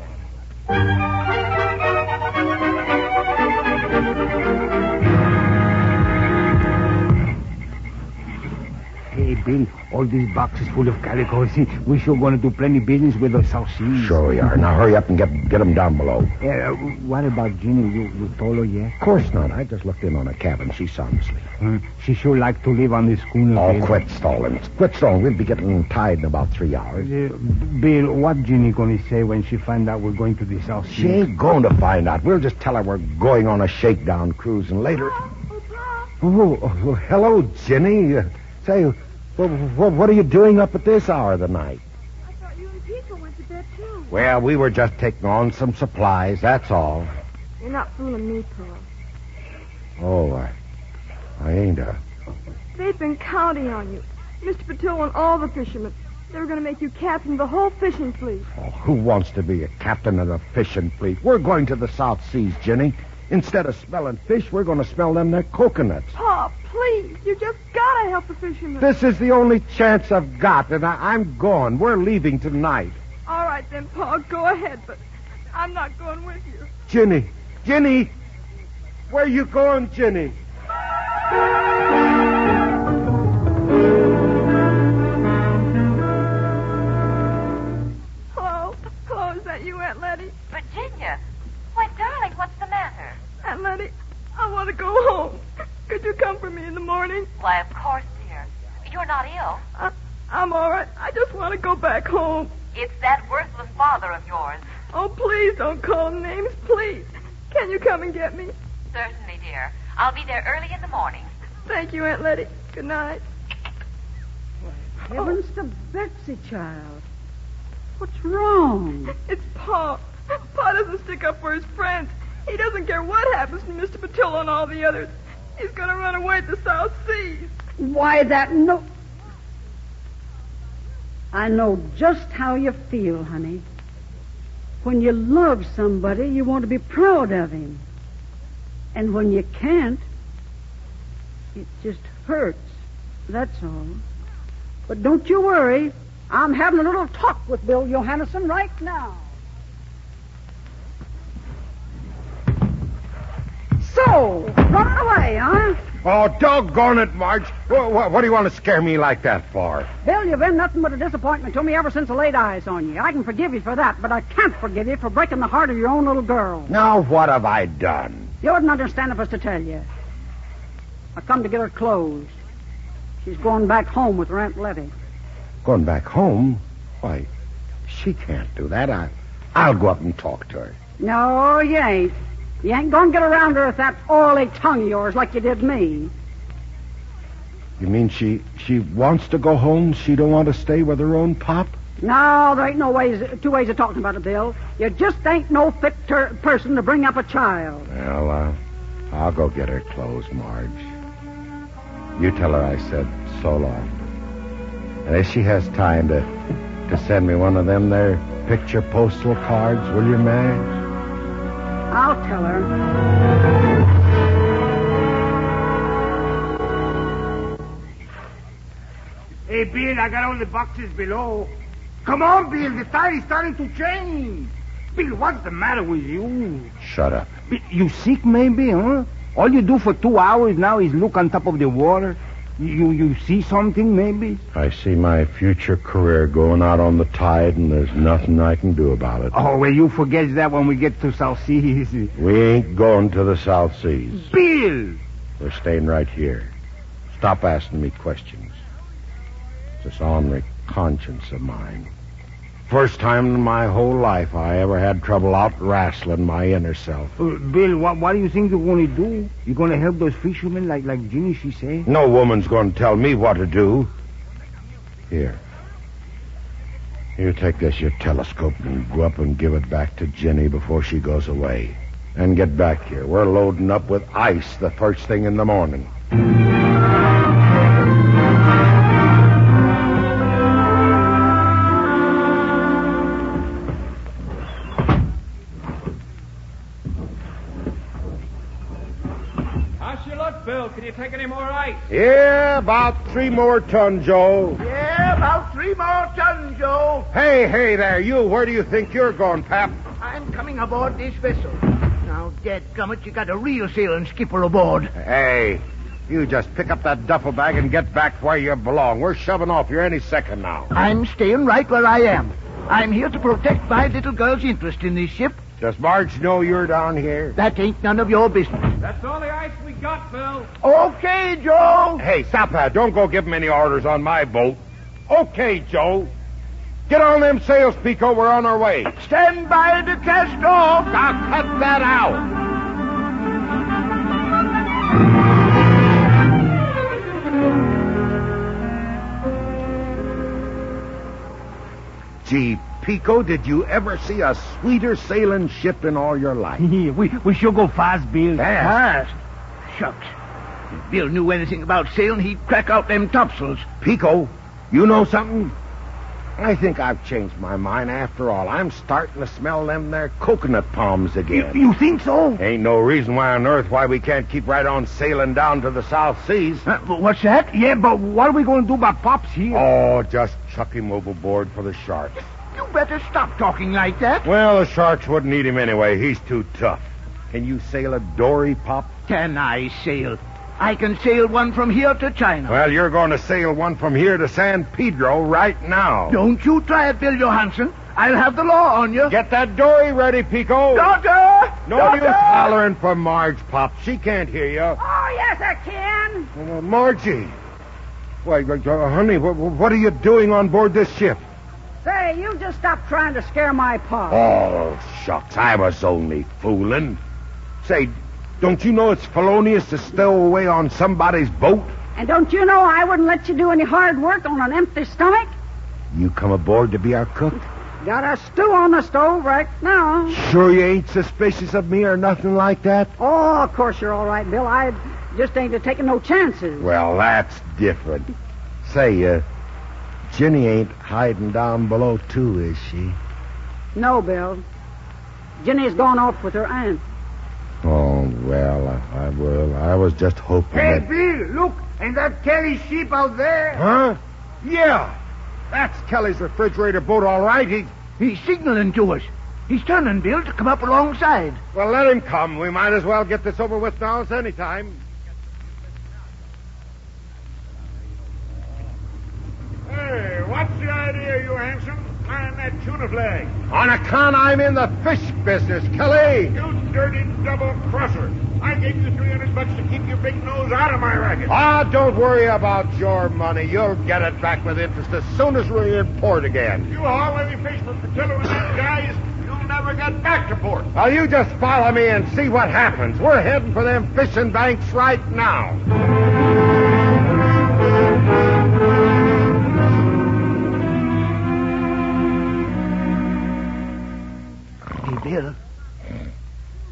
Hey, Bill, all these boxes full of calico. See, we sure going to do plenty business with the South Seas. Sure we are. Now hurry up and get them down below. What about Ginny? You told her yet? Of course not. I just looked in on a cabin. She's sound asleep. She sure like to live on this schooner. Oh, Bill. quit stalling. Quit stalling. We'll be getting tied in about 3 hours. Bill, what Ginny going to say when she find out we're going to the South Seas? She ain't going to find out. We'll just tell her we're going on a shakedown cruise, and later... Oh, hello, Ginny. Say... Well, what are you doing up at this hour of the night? I thought you and Pete Pico went to bed, too. Well, we were just taking on some supplies, that's all. You're not fooling me, Pearl. Oh, I ain't, They've been counting on you. Mr. Patillo and all the fishermen. They were going to make you captain of the whole fishing fleet. Oh, who wants to be a captain of the fishing fleet? We're going to the South Seas, Jenny. Instead of smelling fish, we're going to smell them there coconuts. Pa, please. You just got to help the fishermen. This is the only chance I've got, and I'm going. We're leaving tonight. All right, then, Pa, go ahead, but I'm not going with you. Jenny! Where you going, Jenny? Hello, is that you, Aunt Letty? Virginia! Why, darling, what's the matter? Aunt Letty, I want to go home. Could you come for me in the morning? Why, of course, dear. You're not ill. I'm all right. I just want to go back home. It's that worthless father of yours. Oh, please don't call names, please. Can you come and get me? Certainly, dear. I'll be there early in the morning. Thank you, Aunt Letty. Good night. Heavens to Betsy, child. What's wrong? It's Pa. Pa doesn't stick up for his friends. He doesn't care what happens to Mr. Patillo and all the others. He's going to run away to the South Seas. Why, I know just how you feel, honey. When you love somebody, you want to be proud of him. And when you can't, it just hurts. That's all. But don't you worry. I'm having a little talk with Bill Johannesson right now. So, running away, huh? Oh, doggone it, Marge. What do you want to scare me like that for? Bill, you've been nothing but a disappointment to me ever since I laid eyes on you. I can forgive you for that, but I can't forgive you for breaking the heart of your own little girl. Now, what have I done? You wouldn't understand if I was to tell you. I come to get her clothes. She's going back home with her Aunt Letty. Going back home? Why, she can't do that. I'll go up and talk to her. No, you ain't. You ain't going to get around her with that oily tongue of yours like you did me. You mean she wants to go home? She don't want to stay with her own pop? No, there ain't two ways of talking about it, Bill. You just ain't no fit person to bring up a child. Well, I'll go get her clothes, Marge. You tell her I said so long. And if she has time to send me one of them there picture postal cards, will you, Madge? I'll tell her. Hey, Bill, I got all the boxes below. Come on, Bill, the tide is starting to change. Bill, what's the matter with you? Shut up. Bill, you sick maybe, huh? All you do for 2 hours now is look on top of the water. You see something, maybe? I see my future career going out on the tide, and there's nothing I can do about it. Oh, well, you forget that when we get to South Seas. We ain't going to the South Seas. Bill! We're staying right here. Stop asking me questions. It's this ornery conscience of mine. First time in my whole life I ever had trouble out-wrestling my inner self. Bill, what do you think you're going to do? You going to help those fishermen like Ginny, she said? No woman's going to tell me what to do. Here. You take this, your telescope, and go up and give it back to Ginny before she goes away. And get back here. We're loading up with ice the first thing in the morning. Bill, can you take any more ice? Yeah, about 3 more tons, Joe. Yeah, about 3 more tons, Joe. Hey there, you. Where do you think you're going, Pap? I'm coming aboard this vessel. Now, dadgummit, you got a real sailing skipper aboard. Hey, you just pick up that duffel bag and get back where you belong. We're shoving off here any second now. I'm staying right where I am. I'm here to protect my little girl's interest in this ship. Does Marge know you're down here? That ain't none of your business. That's all the ice we got, Bill. Okay, Joe. Hey, stop that. Don't go give him any orders on my boat. Okay, Joe. Get on them sails, Pico. We're on our way. Stand by to cast off. Now cut that out. Gee, Pico, did you ever see a sweeter sailing ship in all your life? we sure go fast, Bill. Fast? Shucks. If Bill knew anything about sailing, he'd crack out them topsails. Pico, you know something? I think I've changed my mind after all. I'm starting to smell them there coconut palms again. You think so? Ain't no reason why on earth why we can't keep right on sailing down to the South Seas. What's that? Yeah, but what are we going to do about Pops here? Oh, just chuck him overboard for the sharks. You better stop talking like that. Well, the sharks wouldn't eat him anyway. He's too tough. Can you sail a dory, Pop? Can I sail? I can sail one from here to China. Well, you're going to sail one from here to San Pedro right now. Don't you try it, Bill Johansson. I'll have the law on you. Get that dory ready, Pico. Doctor! No Doctor! use hollering for Marge, Pop. She can't hear you. Oh, yes, I can. Margie. Why, honey, what are you doing on board this ship? Say, you just stop trying to scare my pa. Oh, shucks. I was only fooling. Say, don't you know it's felonious to stow away on somebody's boat? And don't you know I wouldn't let you do any hard work on an empty stomach? You come aboard to be our cook? Got a stew on the stove right now. Sure you ain't suspicious of me or nothing like that? Oh, of course you're all right, Bill. I just ain't taking no chances. Well, that's different. Say, Jenny ain't hiding down below, too, is she? No, Bill. Jenny's gone off with her aunt. Oh, well, I was just hoping Hey, that... Bill, look, ain't that Kelly's ship out there? Huh? Yeah. That's Kelly's refrigerator boat, all right. He's signaling to us. He's turning, Bill, to come up alongside. Well, let him come. We might as well get this over with now as any time. Hey, what's the idea, you handsome? Flying that tuna flag. On account I'm in the fish business, Kelly. You dirty double-crosser. I gave you $300 to keep your big nose out of my racket. Ah, don't worry about your money. You'll get it back with interest as soon as we're in port again. You haul any fish for Patillo and that guys, you'll never get back to port. Well, you just follow me and see what happens. We're heading for them fishing banks right now. Hey,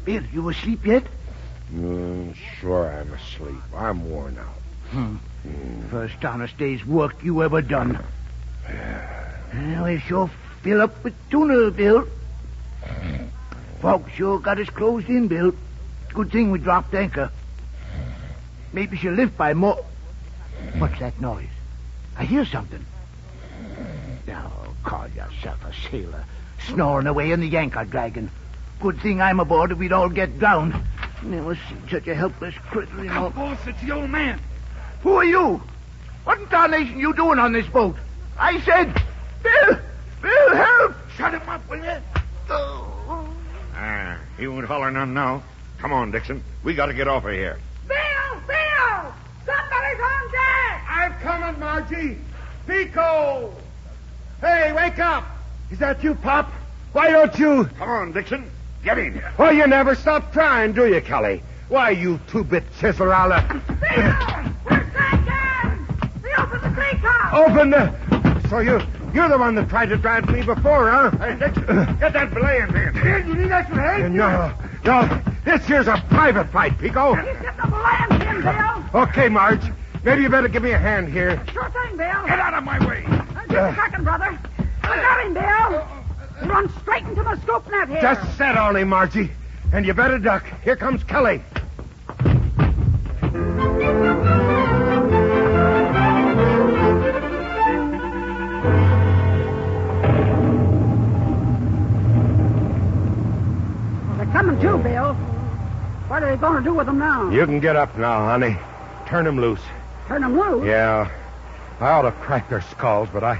Bill, you asleep yet? Sure I'm asleep. I'm worn out. First honest day's work you ever done. Well, we sure fill up with tuna, Bill. Fog sure got us closed in, Bill. Good thing we dropped anchor. Maybe she'll lift by more... What's that noise? I hear something. Now, call yourself a sailor. Snoring away in the anchor dragon. Good thing I'm aboard or we'd all get drowned. Never seen such a helpless critter in all... Boss, it's the old man. Who are you? What in tarnation you doing on this boat? I said, Bill, help! Shut him up, will you? He won't holler none now. Come on, Dixon. We got to get off of here. Bill! Somebody's on deck! I'm coming, Margie. Pico! Hey, wake up! Is that you, Pop? Why don't you... Come on, Dixon. Get in. Well, you never stop trying, do you, Kelly? Why, you two-bit chisel, Bill! We're sinking! We opened the cleat-top! Open the... So you're the one that tried to drive me before, huh? Hey, Dixon, get that belay in there. Bill, you need extra help? No, this here's a private fight, Pico. He's getting the land in, Bill! Okay, Marge. Maybe you better give me a hand here. Sure thing, Bill. Get out of my way. Just a second, brother. I got him, Bill. He runs straight into the scoop net here. Just set on him, Margie. And you better duck. Here comes Kelly. Well, they're coming too, Bill. What are they going to do with them now? You can get up now, honey. Turn them loose. Turn them loose? Yeah. I ought to crack their skulls, but I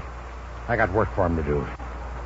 got work for them to do.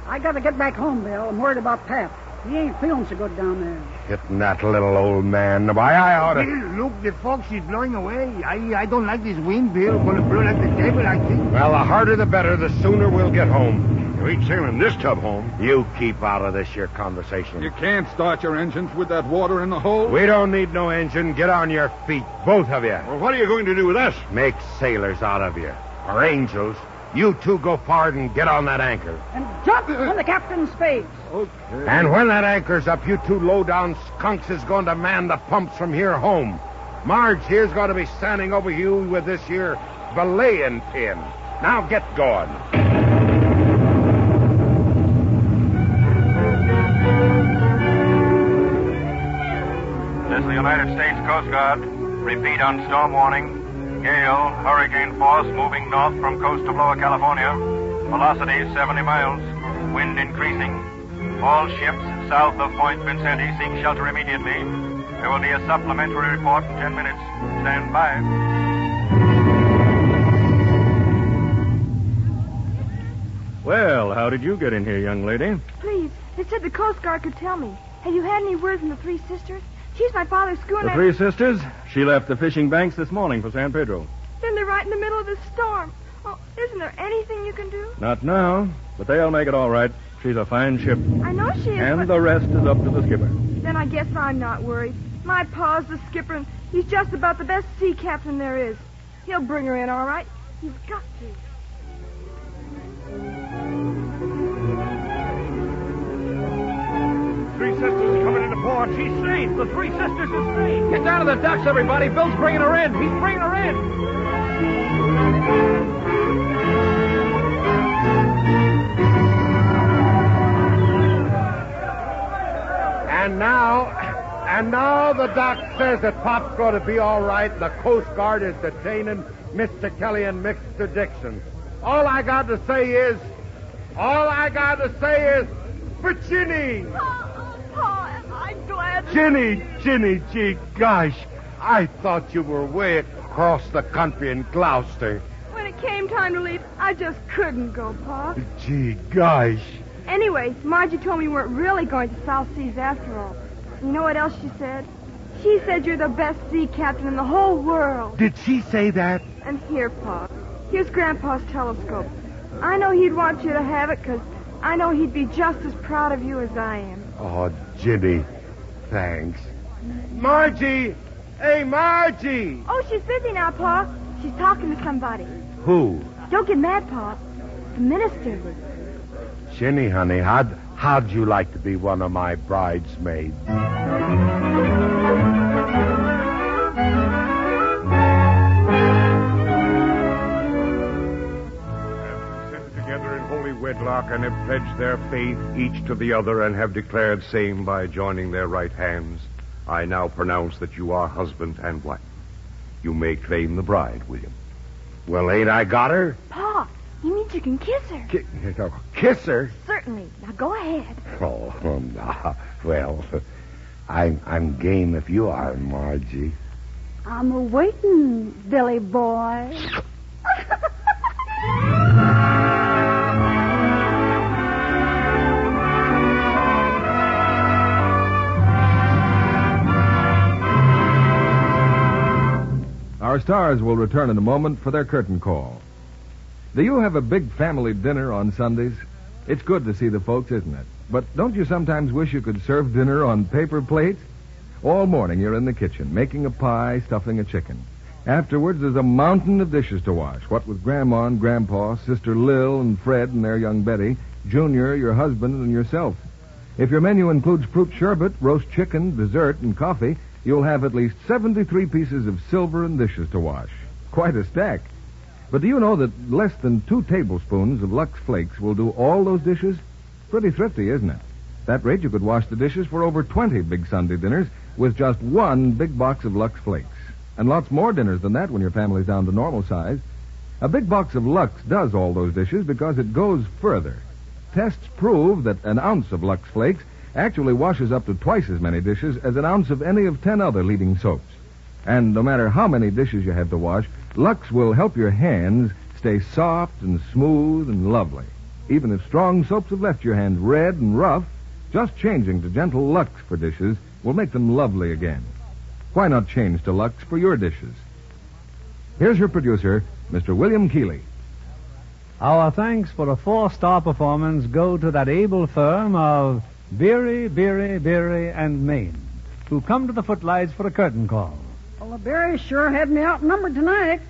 I got to get back home, Bill. I'm worried about Pap. He ain't feeling so good down there. Hitting that little old man. Why, I ought to... Bill, look, the fog is blowing away. I don't like this wind, Bill. Gonna blow like the devil, I think. Well, the harder the better. The sooner we'll get home. You ain't sailing this tub home. You keep out of this here conversation. You can't start your engines with that water in the hold. We don't need no engine. Get on your feet, both of you. Well, what are you going to do with us? Make sailors out of you. Or angels. You two go forward and get on that anchor. And jump on the captain's face. Okay. And when that anchor's up, you two low-down skunks is going to man the pumps from here home. Marge here's going to be standing over you with this here belaying pin. Now get going. This is the United States Coast Guard. Repeat on storm warning. Gale, hurricane force moving north from coast of Lower California. Velocity 70 miles. Wind increasing. All ships south of Point Vincenti seek shelter immediately. There will be a supplementary report in 10 minutes. Stand by. Well, how did you get in here, young lady? Please, they said the Coast Guard could tell me. Have you had any word from the Three Sisters? She's my father's schooner. The Three Sisters? She left the fishing banks this morning for San Pedro. Then they're right in the middle of the storm. Oh, isn't there anything you can do? Not now, but they'll make it all right. She's a fine ship. I know she is, And but... the rest is up to the skipper. Then I guess I'm not worried. My pa's the skipper, and he's just about the best sea captain there is. He'll bring her in all right. He's got to. Three Sisters are coming into port. She's safe. The Three Sisters are safe. Get down to the docks, everybody. Bill's bringing her in. He's bringing her in. And now the doc says that Pop's going to be all right. The Coast Guard is detaining Mr. Kelly and Mr. Dixon. All I got to say is, for Ginny. Pa, I'm glad. Ginny, gee, gosh. I thought you were way across the country in Gloucester. When it came time to leave, I just couldn't go, Pa. Gee, gosh. Anyway, Margie told me you weren't really going to South Seas after all. You know what else she said? She said you're the best sea captain in the whole world. Did she say that? And here, Pa. Here's Grandpa's telescope. I know he'd want you to have it because I know he'd be just as proud of you as I am. Oh, Ginny, thanks. Margie! Hey, Margie! Oh, she's busy now, Pa. She's talking to somebody. Who? Don't get mad, Pa. The minister. Ginny, honey, how'd you like to be one of my bridesmaids? Together in holy wedlock and have pledged their faith each to the other and have declared same by joining their right hands, I now pronounce that you are husband and wife. You may claim the bride, William. Well, ain't I got her? Pa, he means you can kiss her. Kiss her? Certainly. Now go ahead. Oh, no. Well, I'm game if you are, Margie. I'm a-waiting, Billy boy. Our stars will return in a moment for their curtain call. Do you have a big family dinner on Sundays? It's good to see the folks, isn't it? But don't you sometimes wish you could serve dinner on paper plates? All morning you're in the kitchen, making a pie, stuffing a chicken. Afterwards, there's a mountain of dishes to wash, what with Grandma and Grandpa, Sister Lil and Fred and their young Betty, Junior, your husband, and yourself. If your menu includes fruit sherbet, roast chicken, dessert, and coffee, you'll have at least 73 pieces of silver and dishes to wash. Quite a stack. But do you know that less than 2 tablespoons of Lux Flakes will do all those dishes? Pretty thrifty, isn't it? At that rate, you could wash the dishes for over 20 big Sunday dinners with just 1 big box of Lux Flakes. And lots more dinners than that when your family's down to normal size. A big box of Lux does all those dishes because it goes further. Tests prove that an ounce of Lux Flakes actually washes up to twice as many dishes as an ounce of any of 10 other leading soaps. And no matter how many dishes you have to wash, Lux will help your hands stay soft and smooth and lovely. Even if strong soaps have left your hands red and rough, just changing to gentle Lux for dishes will make them lovely again. Why not change to Lux for your dishes? Here's your producer, Mr. William Keeley. Our thanks for a 4-star performance go to that able firm of Beery, and Maine, who come to the footlights for a curtain call. Well, the Berries sure had me outnumbered tonight.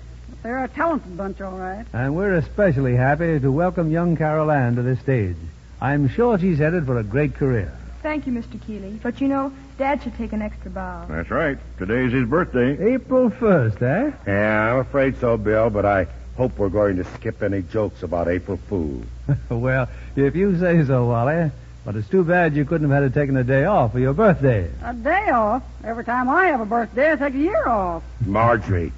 They're a talented bunch, all right. And we're especially happy to welcome young Carol Ann to this stage. I'm sure she's headed for a great career. Thank you, Mr. Keeley. But you know, Dad should take an extra bow. That's right. Today's his birthday. April 1st, eh? Yeah, I'm afraid so, Bill, but I hope we're going to skip any jokes about April Fools. Well, if you say so, Wally. But it's too bad you couldn't have had taken a day off for your birthday. A day off? Every time I have a birthday, I take a year off. Marjorie,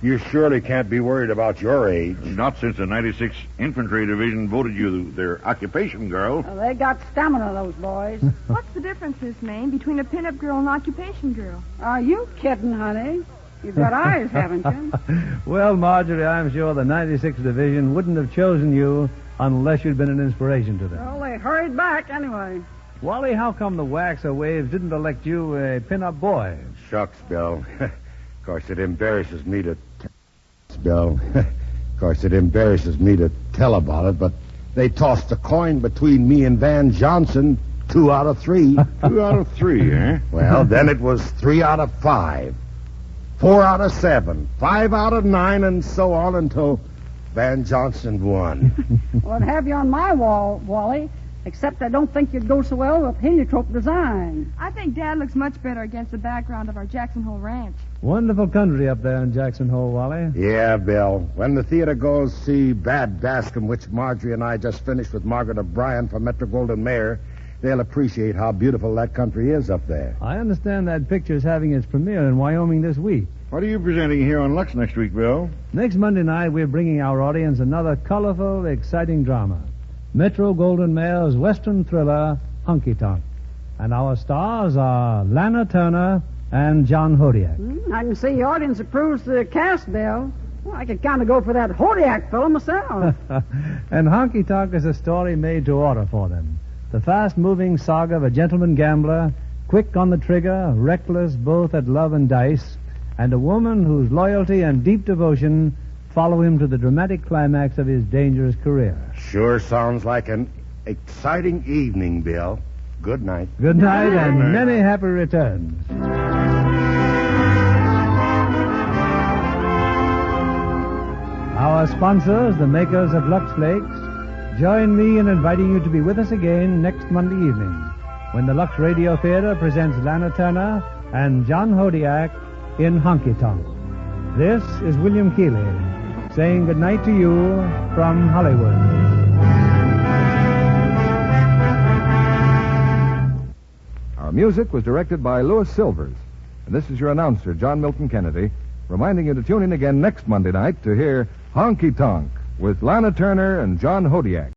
you surely can't be worried about your age. Not since the 96th Infantry Division voted you their occupation girl. Well, they got stamina, those boys. What's the difference, Miss Maine, between a pinup girl and an occupation girl? Are you kidding, honey? You've got eyes, haven't you? Well, Marjorie, I'm sure the 96th Division wouldn't have chosen you unless you'd been an inspiration to them. Well, they hurried back anyway. Wally, how come the Waxer Waves didn't elect you a pin-up boy? Shucks, Bill. Of course, it embarrasses me to... Bill. Of course, it embarrasses me to tell about it, but they tossed a coin between me and Van Johnson 2 out of 3. 2 out of 3, eh? Well, then it was 3 out of 5. 4 out of 7. 5 out of 9, and so on until Van Johnson won. Well, I'd have you on my wall, Wally, except I don't think you'd go so well with heliotrope design. I think Dad looks much better against the background of our Jackson Hole Ranch. Wonderful country up there in Jackson Hole, Wally. Yeah, Bill. When the theater goes see Bad Bascom, which Marjorie and I just finished with Margaret O'Brien for Metro-Goldwyn-Mayer, they'll appreciate how beautiful that country is up there. I understand that picture's having its premiere in Wyoming this week. What are you presenting here on Lux next week, Bill? Next Monday night, we're bringing our audience another colorful, exciting drama. Metro-Goldwyn-Mayer's Western thriller, Honky Tonk. And our stars are Lana Turner and John Hodiak. I can see the audience approves the cast, Bill. Well, I could kind of go for that Hodiak fellow myself. And Honky Tonk is a story made to order for them. The fast-moving saga of a gentleman gambler, quick on the trigger, reckless both at love and dice, and a woman whose loyalty and deep devotion follow him to the dramatic climax of his dangerous career. Sure sounds like an exciting evening, Bill. Good night. Good night, and many happy returns. Our sponsors, the makers of Lux Flakes, join me in inviting you to be with us again next Monday evening when the Lux Radio Theater presents Lana Turner and John Hodiak in Honky Tonk. This is William Keeley saying good night to you from Hollywood. Our music was directed by Louis Silvers. And this is your announcer, John Milton Kennedy, reminding you to tune in again next Monday night to hear Honky Tonk with Lana Turner and John Hodiak.